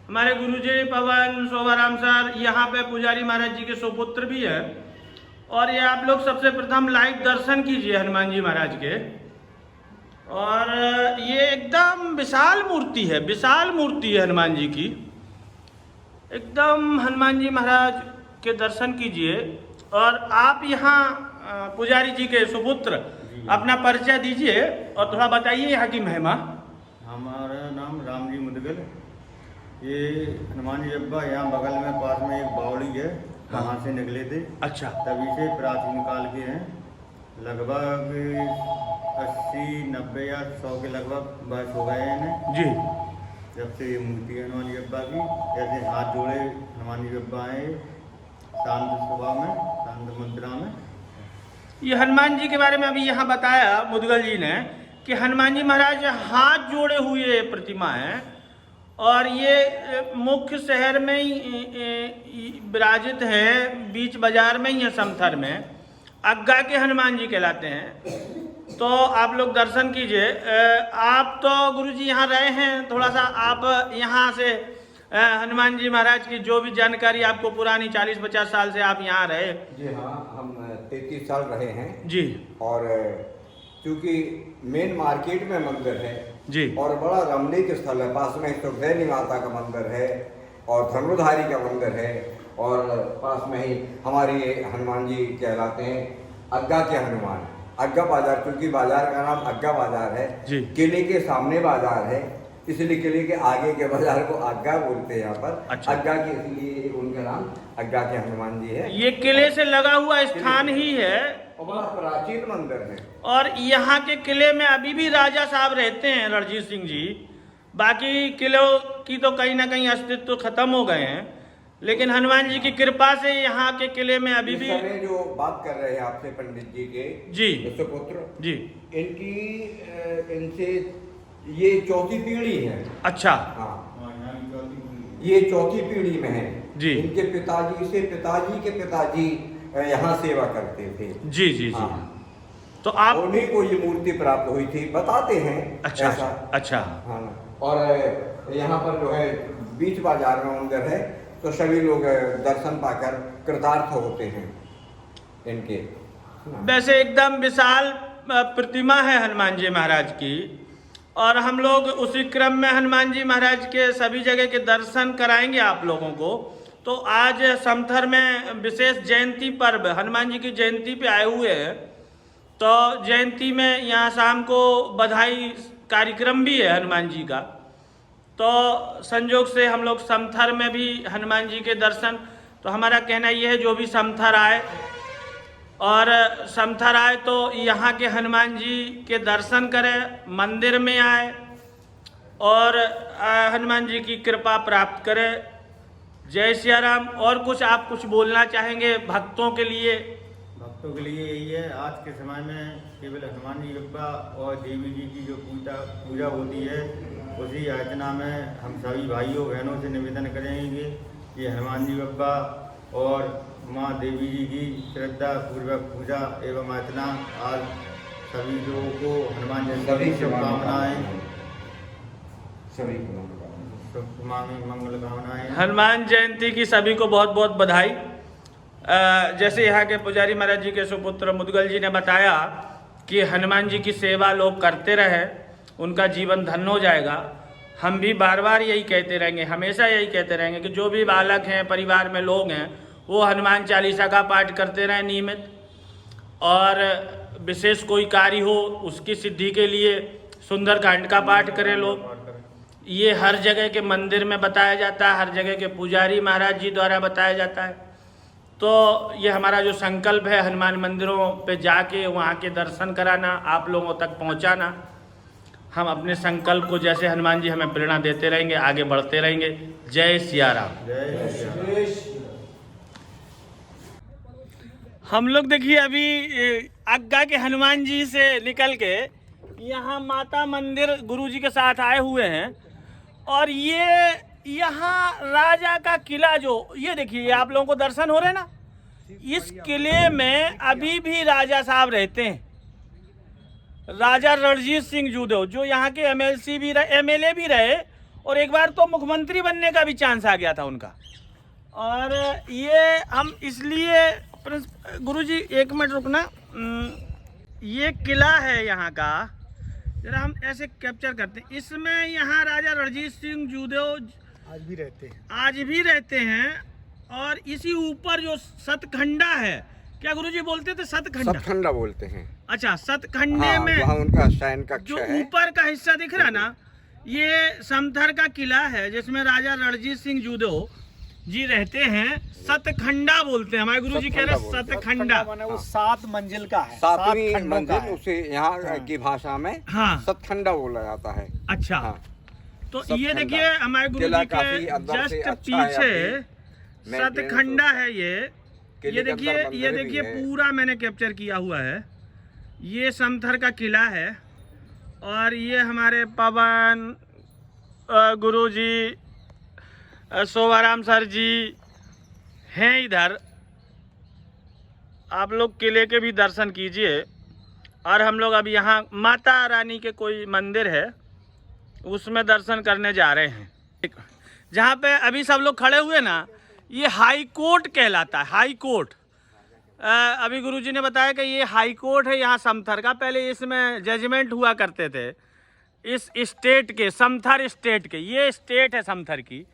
हमारे गुरुजी पवन शोभाराम सर यहाँ पे पुजारी महाराज जी के सुपुत्र भी है। और ये आप लोग सबसे प्रथम लाइव दर्शन कीजिए हनुमान जी महाराज के। और ये एकदम विशाल मूर्ति है, विशाल मूर्ति है हनुमान जी की। एकदम हनुमान जी महाराज के दर्शन कीजिए। और आप यहाँ पुजारी जी के सुपुत्र, अपना परिचय दीजिए और थोड़ा बताइए यहाँ की महिमा। हमारा नाम राम जी मुदगल। ये हनुमान जी अब्बा यहाँ बगल में पास में एक बावड़ी है, वहाँ से निकले थे। अच्छा, तभी से प्राचीन काल के हैं, लगभग 80, 90 या 100 के लगभग वर्ष हो गए हैं जी। जब से ये मूर्ति है हनुमान जी अब्बा की, ऐसे हाथ जोड़े हनुमान जी अब्बा हैं शांत स्वभाव में, शांत मुद्रा में। ये हनुमान जी के बारे में अभी यहाँ बताया मुदगल जी ने कि हनुमान जी महाराज हाथ जोड़े हुए प्रतिमा है और ये मुख्य शहर में ही विराजित है, बीच बाजार में ही है, समथर में अग्गा के हनुमान जी कहलाते हैं। तो आप लोग दर्शन कीजिए। आप तो गुरुजी यहाँ रहे हैं, थोड़ा सा आप यहाँ से हनुमान जी महाराज की जो भी जानकारी आपको पुरानी 40-50 साल से आप यहाँ रहे। जी हाँ, हम 33 साल रहे हैं जी। और क्योंकि मेन मार्केट में मंदिर है जी और बड़ा रमणीक स्थल है, पास में सुखदैनी माता का मंदिर है और धनुर्धारी का मंदिर है और पास में ही हमारी हनुमान जी कहलाते हैं अग्गा के हनुमान। अग्गा बाजार, क्योंकि बाजार का नाम अग्गा बाजार है, किले के सामने बाजार है, इसलिए किले के आगे के बाजार को अग्गा बोलते हैं यहाँ पर। अच्छा। अग्गा के, इसलिए उनका नाम अग्गा के हनुमान जी है। ये किले से लगा हुआ स्थान ही है और बड़ा प्राचीन मंदिर है। और यहाँ के किले में अभी भी राजा साहब रहते हैं, रणजीत सिंह जी। बाकी किलों की तो कहीं ना कहीं अस्तित्व खत्म हो गए हैं, लेकिन हनुमान जी की कृपा से यहाँ के किले में अभी भी जो बात कर रहे हैं आपसे पंडित जी के जी सुपुत्र जी, इनसे ये चौथी पीढ़ी है। अच्छा। हाँ, ये चौथी पीढ़ी में है जी। इनके पिताजी से पिताजी के पिताजी यहाँ सेवा करते थे। जी जी जी। हाँ। तो आप उन्हीं को ये मूर्ति प्राप्त हुई थी, बताते हैं। अच्छा ऐसा। अच्छा। हाँ, और यहाँ पर जो है बीच बाजार में मंदिर है, तो सभी लोग दर्शन पाकर कृतार्थ होते हैं इनके। वैसे एकदम विशाल प्रतिमा है हनुमान जी महाराज की, और हम लोग उसी क्रम में हनुमान जी महाराज के सभी जगह के दर्शन कराएंगे आप लोगों को। तो आज समथर में विशेष जयंती पर्व, हनुमान जी की जयंती पे आए हुए हैं। तो जयंती में यहाँ शाम को बधाई कार्यक्रम भी है हनुमान जी का। तो संयोग से हम लोग समथर में भी हनुमान जी के दर्शन, तो हमारा कहना ये है जो भी समथर आए और समथर आए तो यहाँ के हनुमान जी के दर्शन करें, मंदिर में आए और हनुमान जी की कृपा प्राप्त करें। जय सिया राम। और कुछ आप कुछ बोलना चाहेंगे भक्तों के लिए? भक्तों के लिए यही है, आज के समय में केवल हनुमान जी अब्बा और देवी जी की जो पूजा होती है, उसी अर्चना में हम सभी भाइयों बहनों से निवेदन करेंगे कि हनुमान जी अब्बा और माँ देवी जी की श्रद्धा पूर्वक पूजा एवं अर्चना आज सभी लोगों को हनुमान जयंती की शुभकामनाएं, सभी मंगल कामनाएं। हनुमान जयंती की सभी को बहुत बहुत बधाई। जैसे यहाँ के पुजारी महाराज जी के सुपुत्र मुदगल जी ने बताया कि हनुमान जी की सेवा लोग करते रहे, उनका जीवन धन्य हो जाएगा। हम भी बार बार यही कहते रहेंगे, हमेशा यही कहते रहेंगे कि जो भी बालक हैं, परिवार में लोग हैं, वो हनुमान चालीसा का पाठ करते रहें नियमित, और विशेष कोई कार्य हो उसकी सिद्धि के लिए सुंदरकांड का पाठ करें लोग। ये हर जगह के मंदिर में बताया जाता है, हर जगह के पुजारी महाराज जी द्वारा बताया जाता है। तो ये हमारा जो संकल्प है, हनुमान मंदिरों पे जाके वहाँ के दर्शन कराना, आप लोगों तक पहुँचाना। हम अपने संकल्प को, जैसे हनुमान जी हमें प्रेरणा देते रहेंगे, आगे बढ़ते रहेंगे। जय सिया राम। जय सिया राम। हम लोग देखिए अभी अग्गा के हनुमान जी से निकल के यहाँ माता मंदिर गुरुजी के साथ आए हुए हैं, और ये यहाँ राजा का किला, जो ये देखिए आप लोगों को दर्शन हो रहे हैं ना, इस किले में अभी भी राजा साहब रहते हैं। राजा रणजीत सिंह जूदेव, जो यहाँ के MLC भी रहे, MLA भी रहे, और एक बार तो मुख्यमंत्री बनने का भी चांस आ गया था उनका। और ये हम इसलिए, गुरुजी एक मिनट रुकना, ये किला है यहाँ का, जरा हम ऐसे कैप्चर करते हैं। इसमें यहाँ राजा रणजीत सिंह जूदेव आज भी रहते हैं। और इसी ऊपर जो सतखंडा है, क्या गुरुजी बोलते थे? सतखंडा बोलते हैं। अच्छा, सतखंडे में वहाँ उनका शयन कक्ष जो है। ऊपर का हिस्सा दिख रहा है ना, ये समथर का किला है जिसमें राजा रणजीत सिंह जूदेव जी रहते हैं। सतखंडा बोलते हैं, हमारे गुरुजी कह रहे हैं सतखंडा। वो 7 मंजिल का है, 7वीं मंजिल, उसे यहाँ की भाषा में हाँ सतखंडा बोला जाता है। अच्छा। हाँ। तो सब ये ठंडा। देखिए हमारे गुरु किला जी काफी के अंदर से जस्ट अच्छा है पीछे अभी। सतखंडा है ये किले के देखिए, अंदर ये मंदिर भी देखिए है। पूरा मैंने कैप्चर किया हुआ है। ये समथर का किला है और ये हमारे पवन गुरु जी शोभाराम सर जी हैं इधर। आप लोग किले के भी दर्शन कीजिए। और हम लोग अभी यहाँ माता रानी के कोई मंदिर है उसमें दर्शन करने जा रहे हैं। जहाँ पे अभी सब लोग खड़े हुए ना, ये हाई कोर्ट कहलाता है, हाई कोर्ट। अभी गुरुजी ने बताया कि ये हाई कोर्ट है यहाँ समथर का। पहले इसमें जजमेंट हुआ करते थे इस स्टेट के, समथर स्टेट के। ये स्टेट है समथर की।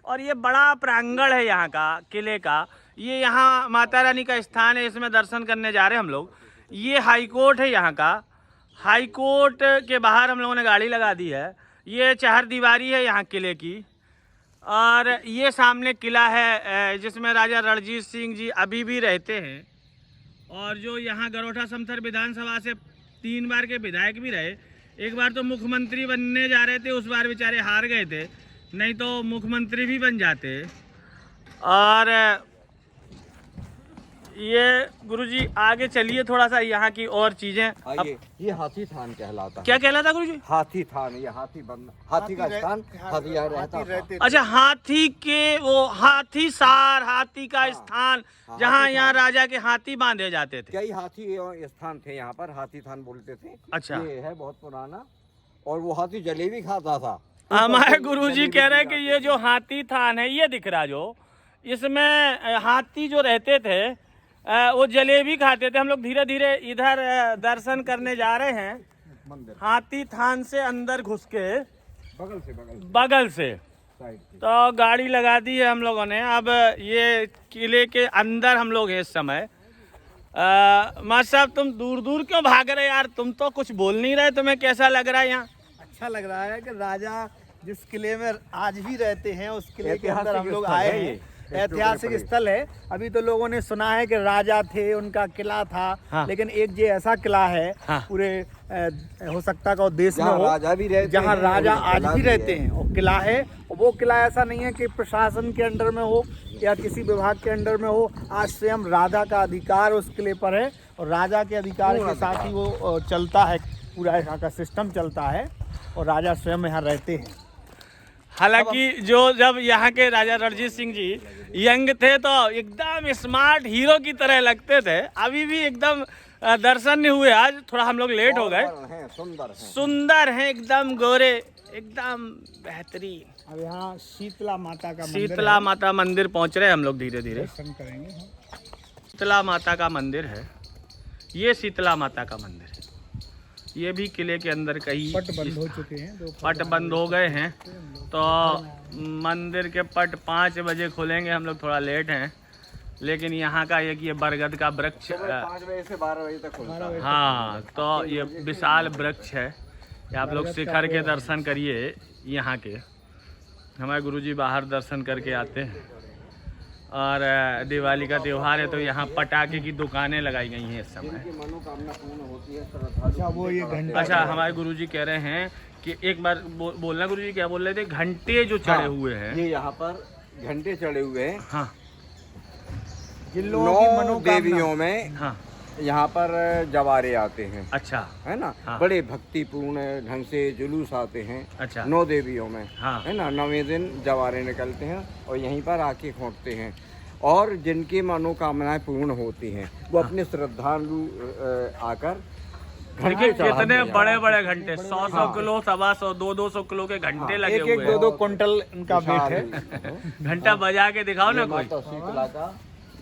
और ये बड़ा प्रांगण है यहाँ का, किले का। ये यहाँ माता रानी का स्थान है, इसमें दर्शन करने जा रहे हैं हम लोग। ये हाई कोर्ट है यहाँ का। हाई कोर्ट के बाहर हम लोगों ने गाड़ी लगा दी है। ये चहर दीवारी है यहाँ किले की। और ये सामने किला है जिसमें राजा रणजीत सिंह जी अभी भी रहते हैं। और जो यहाँ गरोठा समथर विधानसभा से 3 बार के विधायक भी रहे। एक बार तो मुख्यमंत्री बनने जा रहे थे, उस बार बेचारे हार गए थे, नहीं तो मुख्यमंत्री भी बन जाते। और ये गुरुजी आगे चलिए थोड़ा सा, यहाँ की और चीजें। ये हाथी थान कहलाता है। क्या कहलाता गुरुजी? हाथी थान। ये हाथी का स्थान, हाथी यहाँ रहता था। अच्छा, हाथी के वो हाथी सार, हाथी का स्थान जहाँ यहाँ राजा के हाथी बांधे जाते थे। कई हाथी स्थान थे यहाँ पर, हाथी थान बोलते थे। अच्छा, ये है बहुत पुराना। और वो हाथी जलेबी खाता था। हमारे गुरुजी कह रहे हैं कि ये जो हाथी थान है, ये दिख रहा जो, इसमें हाथी जो रहते थे वो जलेबी खाते थे। हम लोग धीरे धीरे इधर दर्शन करने जा रहे हैं हाथी थान से अंदर घुस के, बगल से। तो गाड़ी लगा दी है हम लोगों ने। अब ये किले के अंदर हम लोग हैं इस समय। मास्टर साहब, तुम दूर दूर क्यों भाग रहे यार? तुम तो कुछ बोल नहीं रहे। तुम्हें कैसा लग रहा है यहाँ? अच्छा लग रहा है कि राजा जिस किले में आज भी रहते हैं उस किले के अंदर हम लोग आए हैं। ऐतिहासिक स्थल है। अभी तो लोगों ने सुना है कि राजा थे, उनका किला था। हाँ। लेकिन एक जो ऐसा किला है, हाँ, पूरे हो सकता है देश में हो राजा भी रहते, जहाँ राजा आज भी रहते हैं। और किला है, और वो किला ऐसा नहीं है कि प्रशासन के अंडर में हो या किसी विभाग के अंडर में हो। आज स्वयं राजा का अधिकार उस किले पर है और राजा के अधिकार के साथ ही वो चलता है, पूरा यहाँ का सिस्टम चलता है और राजा स्वयं यहाँ रहते हैं। हालांकि जो जब यहाँ के राजा रणजीत सिंह जी यंग थे तो एकदम स्मार्ट हीरो की तरह लगते थे। अभी भी एकदम दर्शन नहीं हुए, आज थोड़ा हम लोग लेट हो गए। सुंदर हैं एकदम, गोरे, एकदम बेहतरीन। अब यहाँ शीतला माता का शीतला माता मंदिर पहुँच रहे हैं हम लोग धीरे धीरे। दर्शन करेंगे। शीतला माता का मंदिर है ये, शीतला माता का मंदिर है। ये भी किले के अंदर कहीं पट बंद हो चुके हैं, पट बंद हो गए हैं। तो मंदिर के पट 5 बजे खुलेंगे। हम लोग थोड़ा लेट हैं, लेकिन यहाँ का एक ये बरगद का वृक्ष 5 बजे से 12 बजे तक खुलता है। हाँ, तो ये विशाल वृक्ष है। आप लोग शिखर के दर्शन करिए यहाँ के। हमारे गुरुजी बाहर दर्शन करके आते हैं। और दिवाली का त्यौहार है तो यहाँ पटाखे की दुकानें लगाई गई हैं इस समय। मनोकामना पूर्ण होती है। अच्छा, वो ये घंटा। अच्छा, हमारे गुरुजी कह रहे हैं कि एक बार बोलना। गुरुजी क्या बोल रहे थे? घंटे जो चढ़े हुए हैं, ये यहाँ पर घंटे चढ़े हुए हैं। हाँ, जिन लोगों की 9 देवियों में हाँ, यहाँ पर जवारे आते हैं। अच्छा, है ना। हाँ। बड़े भक्तिपूर्ण ढंग से जुलूस आते हैं। अच्छा, 9 देवियों में, हाँ, है ना। 9वें दिन जवारे निकलते हैं और यहीं पर आके खोटते हैं। और जिनकी मनोकामनाएं पूर्ण होती हैं वो अपने श्रद्धालु आकर देखिए कितने बड़े बड़े घंटे, 100 किलो, 125, 200 किलो के घंटे लगे हुए हैं। 1-2 कुंटल इनका वेट है। घंटा बजा के दिखाओ ना कोई। शीतला का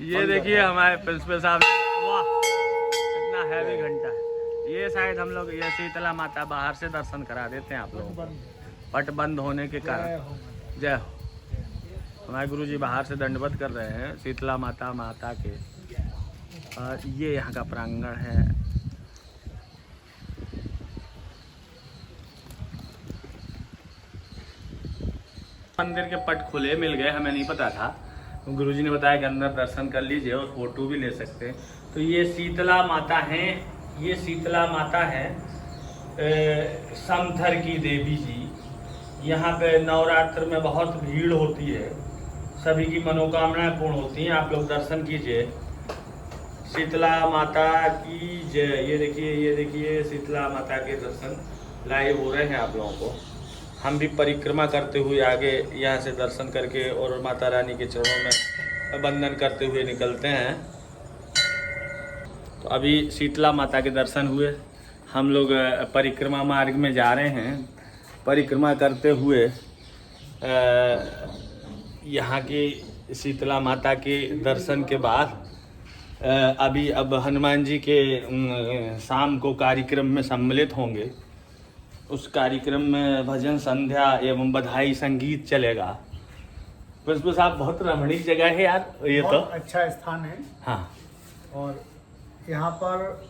ये देखिए हमारे प्रिंसिपल साहब, वाह इतना हैवी घंटा है। ये शायद हम लोग ये शीतला माता बाहर से दर्शन करा देते हैं आप लोगों को, पट बंद होने के कारण। जय हो। हमारे गुरुजी बाहर से दंडवत कर रहे हैं शीतला माता के। और ये यहाँ का प्रांगण है। मंदिर के पट खुले मिल गए, हमें नहीं पता था। गुरुजी ने बताया कि अंदर दर्शन कर लीजिए और फोटो भी ले सकते हैं। तो ये शीतला माता हैं, ये शीतला माता है समथर की देवी जी, यहाँ पे नवरात्र में बहुत भीड़ होती है, सभी की मनोकामनाएं पूर्ण होती हैं। आप लोग दर्शन कीजिए। शीतला माता की जय। ये देखिए शीतला माता के दर्शन लाइव हो रहे हैं आप लोगों को। हम भी परिक्रमा करते हुए आगे यहाँ से दर्शन करके और माता रानी के चरणों में वंदन करते हुए निकलते हैं। तो अभी शीतला माता के दर्शन हुए, हम लोग परिक्रमा मार्ग में जा रहे हैं। परिक्रमा करते हुए यहाँ की शीतला माता के दर्शन के बाद अब हनुमान जी के शाम को कार्यक्रम में सम्मिलित होंगे। उस कार्यक्रम में भजन संध्या एवं बधाई संगीत चलेगा। बस आप बहुत रमणीक जगह है यार ये तो। अच्छा स्थान है। हाँ, और यहाँ पर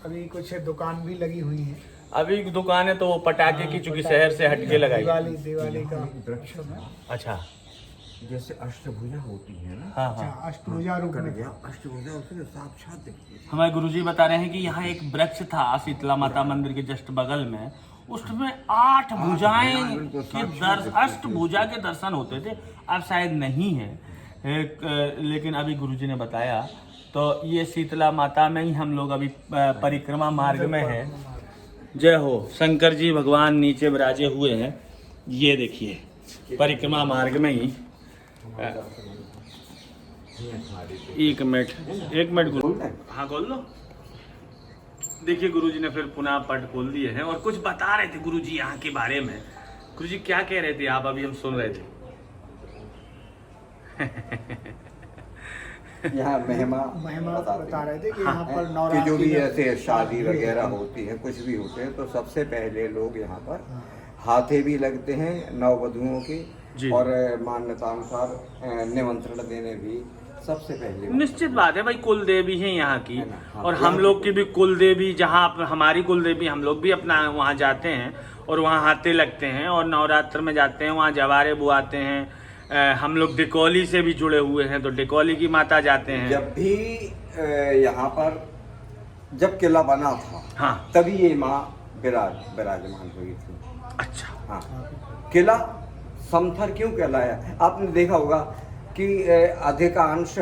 अभी कुछ दुकान भी लगी हुई है। अभी दुकानें तो वो पटाखे की चूंकि शहर से हटके लगाई। दिवाली का वृक्ष में अच्छा, जैसे अष्टभुजा होती है ना। हाँ हाँ। अष्टभुजा रूप में अष्टभुजा उसमें साक्षात दिखती है। हमारे गुरुजी बता रहे हैं कि यहाँ एक वृक्ष था शीतला माता मंदिर के जस्ट बगल में, उसमें 8 भुजाएं के अष्टभुजा के दर्शन होते थे। अब शायद नहीं है लेकिन अभी गुरुजी ने बताया। तो ये शीतला माता में ही हम लोग अभी परिक्रमा मार्ग में है। जय हो। शंकर जी भगवान नीचे विराजे हुए हैं। ये देखिए परिक्रमा मार्ग में ही। एक मिनट गुरु। हाँ खोल लो। देखिए गुरुजी ने फिर पुनः पट खोल दिए हैं और कुछ बता रहे थे गुरुजी यहाँ के बारे में। गुरुजी क्या कह रहे थे आप? अभी हम सुन रहे थे। यहाँ महिमा बता रहे थे कि यहाँ पर कि नवरात्रि जो भी ऐसे शादी वगैरह होती है, कुछ भी होते हैं, तो सबसे पहले लोग यहाँ पर हाथे भी लगते हैं नववधुओं के, और मान्यतानुसार निमंत्रण देने भी सबसे पहले। निश्चित बात है भाई, कुल देवी है यहाँ की। और हम लोग की भी कुल देवी, जहाँ हमारी कुल देवी, हम लोग भी अपना वहाँ जाते हैं और वहाँ हाथे लगते हैं। और नवरात्र में जाते हैं, वहाँ जवारे बुआते हैं। हम लोग डिकोली से भी जुड़े हुए हैं, तो डिकोली की माता जाते हैं। जब भी यहाँ पर जब किला बना था, हाँ, तभी ये माँ विराजमान हुई थी। अच्छा। हाँ, किला समथर क्यों कहलाया? आपने देखा होगा कि अधिकांश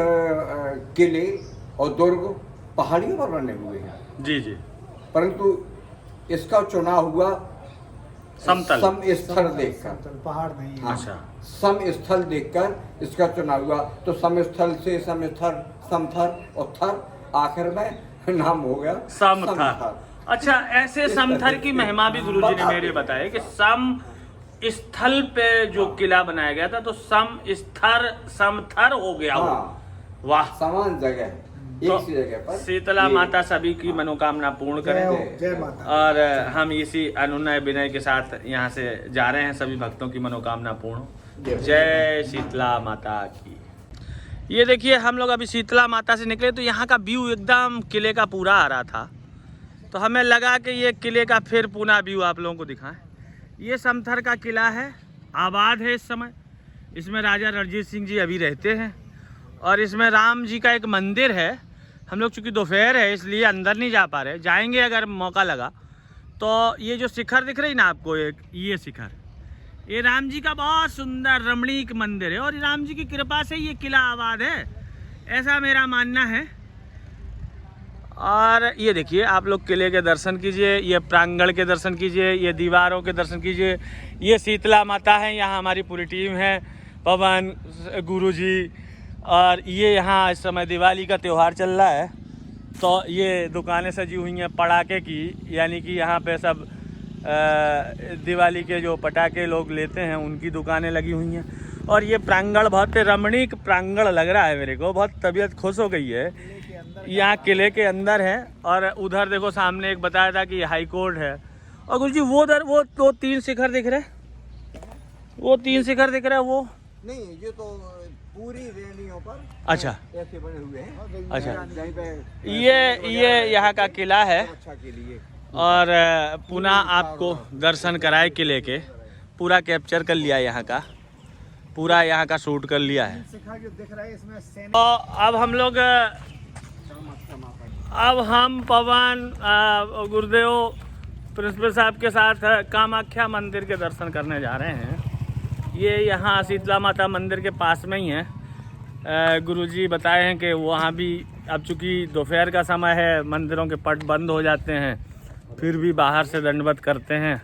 किले और दुर्ग पहाड़ियों पर बने हुए हैं। जी जी। परंतु इसका चुनाव हुआ समतल, समस्थल देखकर। पहाड़ नहीं है। अच्छा। समस्थल देखकर इसका चुनाव हुआ। तो समस्थल से समथर, समथर और थर, आखिर में नाम हो गया समथर। अच्छा, ऐसे समथर की महिमा भी गुरुजी ने मेरे बताया कि सम स्थल पे जो किला बनाया गया था, तो समथर हो गया। हाँ, वाह, समान जगह, तो एक सी जगह पर। शीतला माता सभी की मनोकामना पूर्ण करें। जय माता। और हम इसी अनुनय विनय के साथ यहाँ से जा रहे हैं, सभी भक्तों की मनोकामना पूर्ण। जय शीतला माता की। ये देखिए हम लोग अभी शीतला माता से निकले तो यहाँ का व्यू एकदम किले का पूरा आ रहा था। तो हमें लगा कि ये किले का फिर पुनः व्यू आप लोगों को दिखाएं। ये समथर का किला है, आबाद है इस समय। इसमें राजा रणजीत सिंह जी अभी रहते हैं। और इसमें राम जी का एक मंदिर है। हम लोग चूँकि दोपहर है इसलिए अंदर नहीं जा पा रहे, जाएंगे अगर मौका लगा तो। ये जो शिखर दिख रही ना आपको, एक ये शिखर, ये राम जी का बहुत सुंदर रमणीक मंदिर है। और राम जी की कृपा से ये किला आबाद है, ऐसा मेरा मानना है। और ये देखिए आप लोग किले के दर्शन कीजिए, ये प्रांगण के दर्शन कीजिए, ये दीवारों के दर्शन कीजिए। ये शीतला माता है, यहाँ हमारी पूरी टीम है, पवन, गुरुजी। और ये यहाँ इस समय दिवाली का त्यौहार चल रहा है, तो ये दुकानें सजी हुई हैं पटाखे की, यानी कि यहाँ पे सब दिवाली के जो पटाखे लोग लेते हैं उनकी दुकानें लगी हुई हैं। और ये प्रांगण बहुत रमणीक प्रांगण लग रहा है मेरे को, बहुत तबीयत खुश हो गई है। यहाँ किले के अंदर है। और उधर देखो सामने एक बताया था कि हाई कोर्ट है। और गुरुजी वो उधर वो तो 3 शिखर दिख रहे, वो 3 शिखर दिख रहा है वो नहीं, ये तो पूरी रेलियों पर अच्छा ऐसे बने हुए हैं। अच्छा, ये यहाँ का किला है। अच्छा के लिए। और पुनः आपको दर्शन कराए किले के, पूरा कैप्चर कर लिया यहाँ का, पूरा यहाँ का शूट कर लिया है। तो अब हम लोग, अब हम पवन, गुरुदेव प्रिंसिपल साहब के साथ कामाख्या मंदिर के दर्शन करने जा रहे हैं। ये यहाँ शीतला माता मंदिर के पास में ही है। गुरुजी बताए हैं कि वहाँ भी अब चूँकि दोपहर का समय है, मंदिरों के पट बंद हो जाते हैं, फिर भी बाहर से दंडवत करते हैं।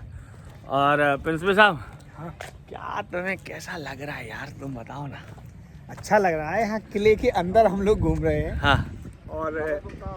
और प्रिंसिपल साहब, हाँ, क्या तुम्हें कैसा लग रहा है यार, तुम बताओ ना। अच्छा लग रहा है। यहाँ किले के अंदर हम लोग घूम रहे हैं। हाँ और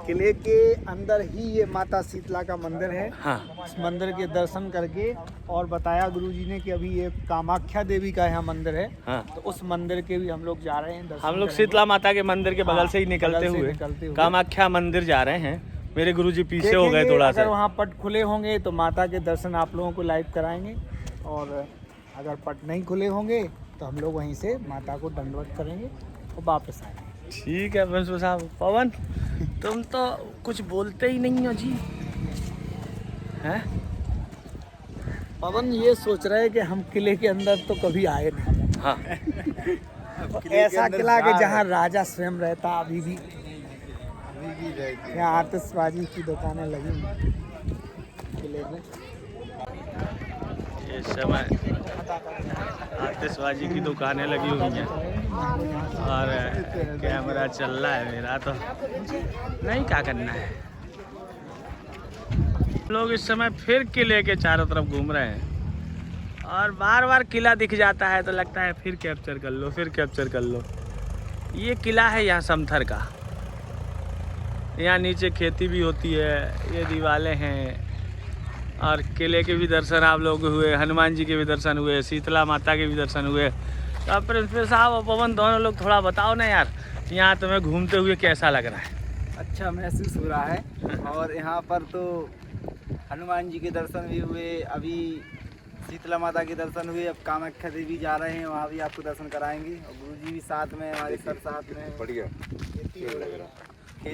किले के अंदर ही ये माता शीतला का मंदिर है। हाँ। इस मंदिर के दर्शन करके, और बताया गुरुजी ने कि अभी ये कामाख्या देवी का यहाँ मंदिर है। हाँ। तो उस मंदिर के भी हम लोग जा रहे हैं दर्शन हम लोग करेंगे। शीतला माता के मंदिर के बगल हाँ, से ही निकलते बगल से हुए निकलते हुए कामाख्या मंदिर जा रहे हैं। मेरे गुरुजी पीछे हो गए देखेंगे, थोड़ा अगर सा। वहाँ पट खुले होंगे तो माता के दर्शन आप लोगों को लाइव कराएंगे, और अगर पट नहीं खुले होंगे तो हम लोग वहीं से माता को दंडवत करेंगे और वापस आएंगे। ठीक है प्रिंसिपल साहब। पवन, तुम तो कुछ बोलते ही नहीं हो जी, हैं? पवन ये सोच रहे हैं कि हम किले के अंदर तो कभी आए नहीं। हाँ। ऐसा किला कि जहाँ राजा स्वयं रहता। अभी भी यहाँ आतिशबाजी की दुकानें लगी हैं किले में। इस समय आतिशबाजी की दुकानें लगी हुई हैं और कैमरा चल रहा है मेरा, तो नहीं क्या करना है। लोग इस समय फिर किले के चारों तरफ घूम रहे हैं और बार बार किला दिख जाता है तो लगता है फिर कैप्चर कर लो, फिर कैप्चर कर लो। ये किला है यहाँ समथर का। यहाँ नीचे खेती भी होती है, ये दीवारें हैं, और किले के भी दर्शन आप लोग हुए, हनुमान जी के भी दर्शन हुए, शीतला माता के भी दर्शन हुए। तो अब प्रिंसिपल साहब और पवन दोनों लोग थोड़ा बताओ ना यार, यहाँ तुम्हें घूमते हुए कैसा लग रहा है? अच्छा महसूस हो रहा है। और यहाँ पर तो हनुमान जी के दर्शन भी हुए, अभी शीतला माता के दर्शन हुए, अब कामाख्या देवी जा रहे हैं, वहाँ भी आपको दर्शन कराएंगे। और गुरुजी भी साथ में, हमारे सर साथ में। बढ़िया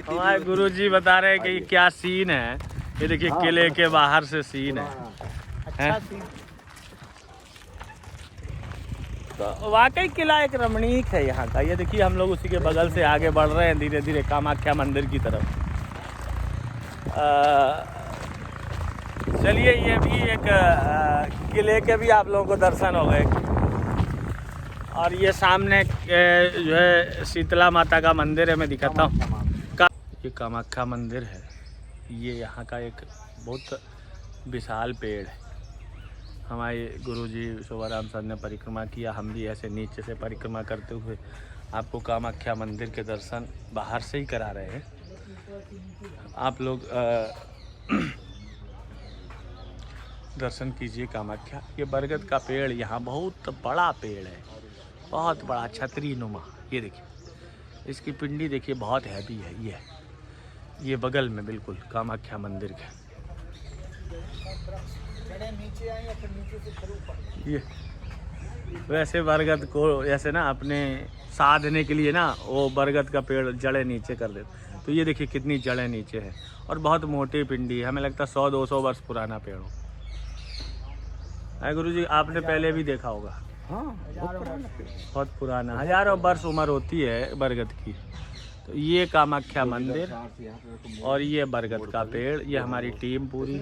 हमारे गुरुजी बता रहे हैं कि क्या सीन है। ये देखिए किले के बाहर से सीन है। अच्छा सीन। तो वाकई किला एक रमणीक है यहाँ का। ये देखिए हम लोग उसी के बगल से आगे बढ़ रहे हैं धीरे धीरे कामाख्या मंदिर की तरफ। चलिए, ये भी एक किले के भी आप लोगों को दर्शन हो गए। और ये सामने जो है शीतला माता का मंदिर है, मैं दिखाता हूँ। ये कामाख्या मंदिर है। ये यहाँ का एक बहुत विशाल पेड़ है। हमारे गुरुजी शोभाराम सर ने परिक्रमा किया, हम भी ऐसे नीचे से परिक्रमा करते हुए आपको कामाख्या मंदिर के दर्शन बाहर से ही करा रहे हैं। आप लोग दर्शन कीजिए कामाख्या। ये बरगद का पेड़ यहाँ बहुत बड़ा पेड़ है, बहुत बड़ा छतरी नुमा। ये देखिए इसकी पिंडी देखिए, बहुत हैवी है। ये बगल में बिल्कुल कामाख्या मंदिर के। ये वैसे बरगद को ऐसे ना अपने साधने के लिए ना वो बरगद का पेड़ जड़ें नीचे कर देते। तो ये देखिए कितनी जड़ें नीचे है और बहुत मोटी पिंडी है। हमें लगता है 100-200 वर्ष पुराना पेड़ हो। गुरुजी आपने पहले भी देखा होगा। हाँ, बहुत पुराना, हजारों वर्ष उम्र होती है बरगद की। तो ये कामाख्या मंदिर और ये बरगद का पेड़, ये हमारी टीम पूरी।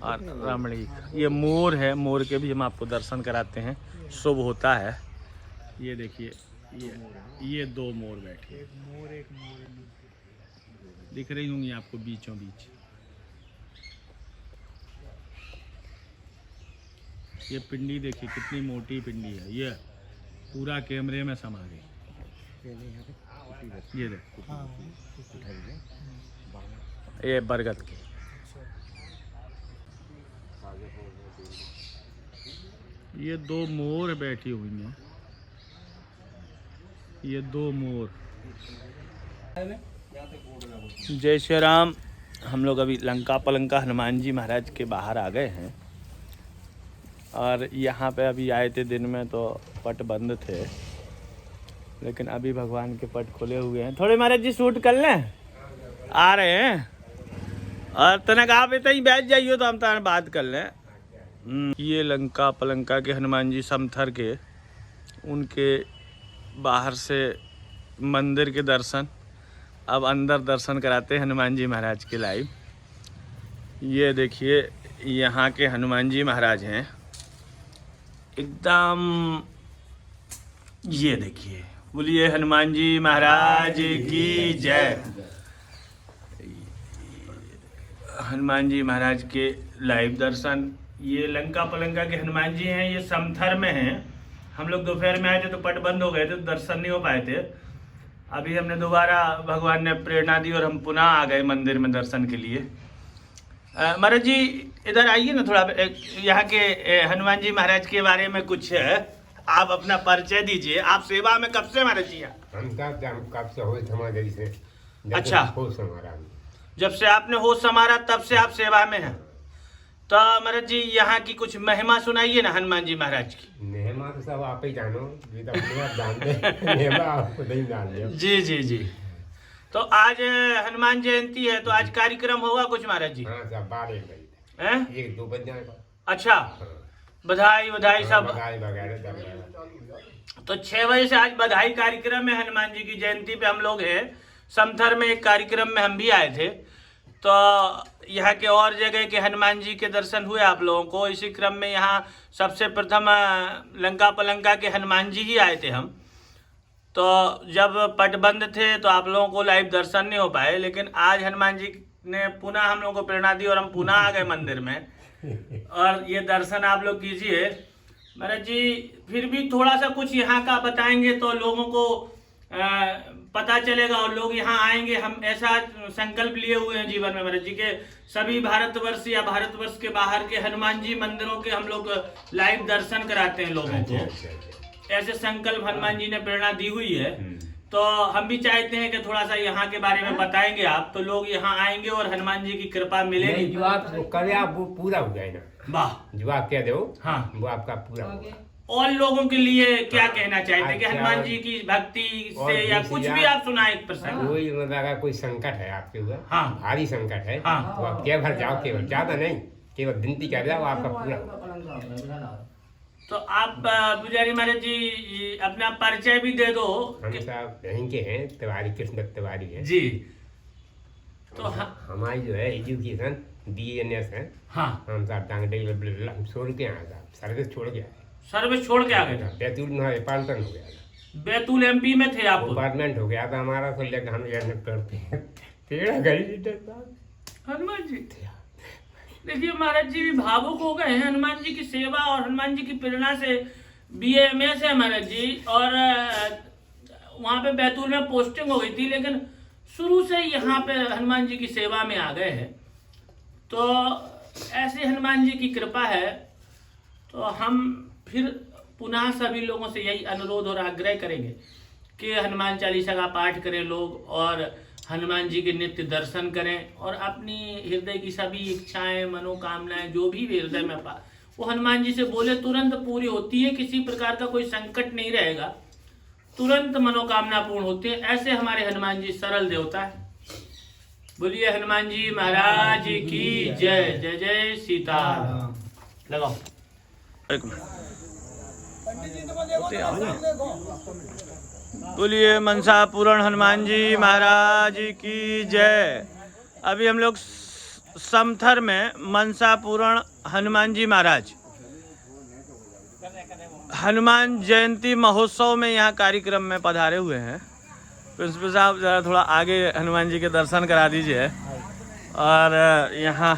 और रमणीक ये मोर है, मोर के भी हम आपको दर्शन कराते हैं, शुभ होता है। ये देखिए ये 2 मोर बैठे, एक मोर दिख रही होंगी आपको बीचों बीच। ये पिंडी देखिए कितनी मोटी पिंडी है, ये पूरा कैमरे में समा गई। ये देखो ये बरगद की। ये 2 मोर बैठी हुई हैं, ये 2 मोर। जय श्री राम। हम लोग अभी लंका पलंका हनुमान जी महाराज के बाहर आ गए हैं और यहाँ पे अभी आए थे दिन में तो पट बंद थे, लेकिन अभी भगवान के पट खुले हुए हैं। थोड़े महाराज जी शूट कर लें, आ रहे हैं। और तनक आप इतना ही बैठ जाइए तो हम तार बात कर लें। ये लंका पलंका के हनुमान जी समथर के, उनके बाहर से मंदिर के दर्शन, अब अंदर दर्शन कराते हैं हनुमान जी महाराज के लाइव। ये देखिए यहाँ के हनुमान जी महाराज हैं, एकदम ये देखिए, बोलिए हनुमान जी महाराज की जय। हनुमान जी महाराज के लाइव दर्शन, ये लंका पलंका के हनुमान जी हैं, ये समथर में हैं। हम लोग दोपहर में आए थे तो पट बंद हो गए थे, तो दर्शन नहीं हो पाए थे। अभी हमने दोबारा, भगवान ने प्रेरणा दी और हम पुनः आ गए मंदिर में दर्शन के लिए। महाराज जी इधर आइए ना थोड़ा, यहाँ के हनुमान जी महाराज के बारे में कुछ आप अपना परिचय दीजिए। आप सेवा में कब से महाराज जी? हम कब से हो समाधि से। अच्छा, होश संभारा, जब से आपने होश संभारा तब से आप सेवा में हैं। तो महाराज जी यहाँ की कुछ महिमा सुनाइए ना हनुमान जी महाराज की। महिमा तो सब आप ही जानो, ये तो अपने आप जानते महिमा आपको नहीं जानते। जी जी जी। तो आज हनुमान जयंती है, तो आज कार्यक्रम होगा कुछ महाराज जी? हाँ सब 12 बजे हैं? 1-2 बज जाएगा। अच्छा, बधाई बधाई सब बधाई वगैरह। तो 6 बजे से आज बधाई कार्यक्रम है हनुमान जी की जयंती पे। हम लोग हैं समथर में, एक कार्यक्रम में हम भी आए थे। तो यहाँ के और जगह के हनुमान जी के दर्शन हुए आप लोगों को। इसी क्रम में यहाँ सबसे प्रथम लंका पलंका के हनुमान जी ही आए थे हम। तो जब पट बंद थे तो आप लोगों को लाइव दर्शन नहीं हो पाए, लेकिन आज हनुमान जी ने पुनः हम लोगों को प्रेरणा दी और हम पुनः आ गए मंदिर में। और ये दर्शन आप लोग कीजिए। महाराज जी फिर भी थोड़ा सा कुछ यहाँ का बताएंगे तो लोगों को पता चलेगा और लोग यहाँ आएंगे। हम ऐसा संकल्प लिए हुए हैं जीवन में महाराज जी के, सभी भारतवर्ष या भारतवर्ष के बाहर के हनुमान जी मंदिरों के हम लोग लाइव दर्शन कराते हैं लोगों को। ऐसे संकल्प हनुमान जी ने प्रेरणा दी हुई है। तो हम भी चाहते हैं कि थोड़ा सा यहाँ के बारे में बताएंगे आप, तो लोग यहाँ आएंगे और हनुमान जी की कृपा मिलेगी। जो आप करे आप वो पूरा हो जाए ना। वाह, जो आप कह दो हाँ वो आपका पूरा होगा। और लोगों के लिए क्या कहना चाहते हैं कि हनुमान जी की भक्ति से या कुछ भी आप सुनाए एक प्रसंग? कोई मतलब कोई संकट है आपके ऊपर, हाँ भारी संकट है, हाँ, तो आप केवल जाओ, केवल ज्यादा नहीं, केवल विनती कर जाओ, आपका पूरा। तो आप पुजारी महाराज जी अपना परिचय भी दे दो। हम सब यहीं के हैं, तिवारी, कृष्ण तिवारी है जी। तो हमारी जो है एजुकेशन BNS है। हाँ, हम सब छोड़ के आए साहब, सर्विस छोड़ के आए। सर्विस छोड़ के आ गए? बैतूल में पार्टन हो गया था। बैतूल MP में थे आप? डिपार्टमेंट हो गया था हमारा, तो लेकर हम यहाँ करते हैं तेरा गई हनुमान जी। देखिए महाराज जी भी भावुक हो गए हैं हनुमान जी की सेवा और हनुमान जी की प्रेरणा से। BMS है महाराज जी, और वहाँ पे बैतूल में पोस्टिंग हो गई थी, लेकिन शुरू से यहाँ पे हनुमान जी की सेवा में आ गए हैं। तो ऐसे हनुमान जी की कृपा है। तो हम फिर पुनः सभी लोगों से यही अनुरोध और आग्रह करेंगे कि हनुमान चालीसा का पाठ करें लोग, और हनुमान जी के नित्य दर्शन करें, और अपनी हृदय की सभी इच्छाएं, मनोकामनाएं जो भी हृदय में वो हनुमान जी से बोले तुरंत पूरी होती है। किसी प्रकार का कोई संकट नहीं रहेगा, तुरंत मनोकामना पूर्ण होती है। ऐसे हमारे हनुमान जी सरल देवता है। बोलिए हनुमान जी महाराज की जय। जय जय सीताराम। लगाओ एक मिनट। बोलिए मनसा पूर्ण हनुमान जी महाराज की जय। अभी हम लोग समथर में मनसा पूर्ण हनुमान जी महाराज हनुमान जयंती महोत्सव में यहाँ कार्यक्रम में पधारे हुए हैं। प्रिंसिपल साहब जरा थोड़ा आगे हनुमान जी के दर्शन करा दीजिए। और यहाँ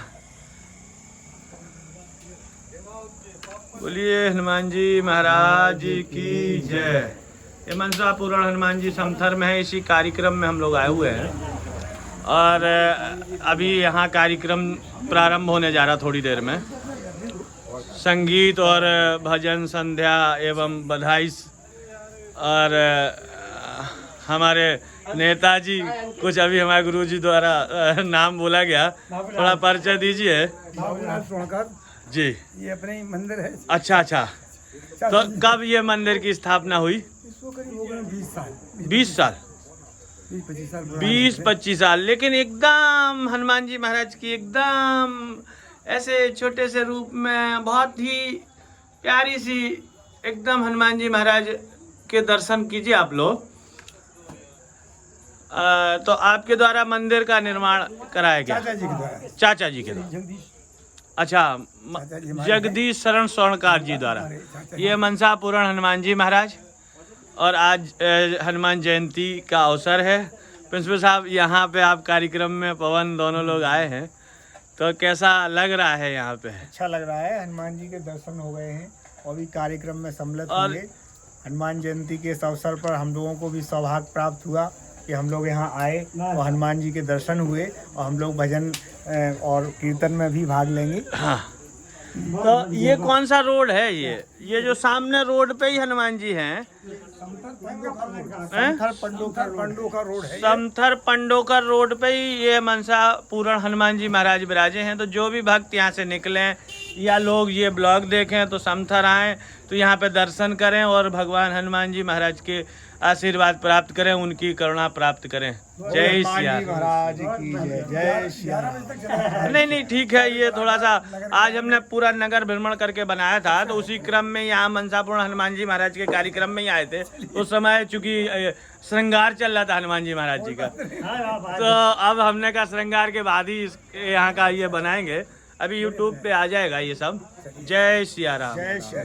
बोलिए हनुमान जी महाराज की जय। ये मनसा पूर्ण हनुमान जी समथर में है। इसी कार्यक्रम में हम लोग आए हुए हैं और अभी यहाँ कार्यक्रम प्रारंभ होने जा रहा थोड़ी देर में। संगीत और भजन संध्या एवं बधाई, और हमारे नेताजी कुछ अभी हमारे गुरुजी द्वारा नाम बोला गया, थोड़ा परिचय दीजिए जी। ये अपने मंदिर है। अच्छा अच्छा, तो कब ये मंदिर की स्थापना हुई? इसको करीब हो गए 20 साल। 20 साल, 20-25 साल। लेकिन एकदम हनुमान जी महाराज की एकदम ऐसे छोटे से रूप में बहुत ही प्यारी सी एकदम हनुमान जी महाराज के दर्शन कीजिए आप लोग। तो आपके द्वारा मंदिर का निर्माण कराया गया? चाचा जी के द्वारा। चाचा जी के द्वारा। अच्छा, चाचा जी हमारे जगदीश शरण स्वर्णकार जी द्वारा। ये मनसा पूरण हनुमान जी महाराज, और आज हनुमान जयंती का अवसर है। प्रिंसिपल साहब, यहाँ पे आप कार्यक्रम में पवन दोनों लोग आए हैं, तो कैसा लग रहा है यहाँ पे? अच्छा लग रहा है, हनुमान जी के दर्शन हो गए हैं और भी कार्यक्रम में सम्मिलित और- होंगे। हनुमान जयंती के इस अवसर पर हम लोगों को भी सौभाग्य प्राप्त हुआ कि हम लोग यहाँ आए और हनुमान जी के दर्शन हुए, और हम लोग भजन और कीर्तन में भी भाग लेंगे। हाँ, तो ये कौन सा रोड है? ये जो सामने रोड पे ही हनुमान जी हैं? समथर पंडोकर रोड है। समथर पंडोकर रोड पे ही ये मनसा पूरण हनुमान जी महाराज विराजे हैं। तो जो भी भक्त यहाँ से निकलें या लोग ये ब्लॉग देखें तो समथर आएँ, तो यहाँ पे दर्शन करें और भगवान हनुमान जी महाराज के आशीर्वाद प्राप्त करें, उनकी करुणा प्राप्त करें। जय हनुमान सिया जी महाराज की जय। जय सिया राम। नहीं ठीक है, ये थोड़ा सा आज हमने पूरा नगर भ्रमण करके बनाया था, तो उसी क्रम में यहाँ मनसापूर्ण हनुमान जी महाराज के कार्यक्रम में ही आए थे। उस समय चूंकि श्रृंगार चल रहा था हनुमान जी महाराज जी का, तो अब हमने कहा श्रृंगार के बाद ही यहाँ का ये बनाएंगे। अभी यूट्यूब पे आ जाएगा ये सब। जय सिया राम। जय सिया।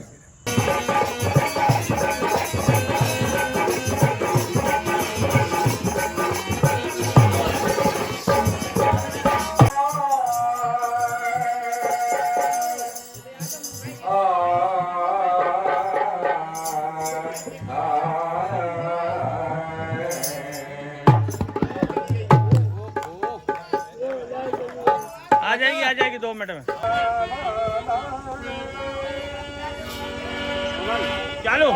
आ जाएगी 2 मिनट में। चालू।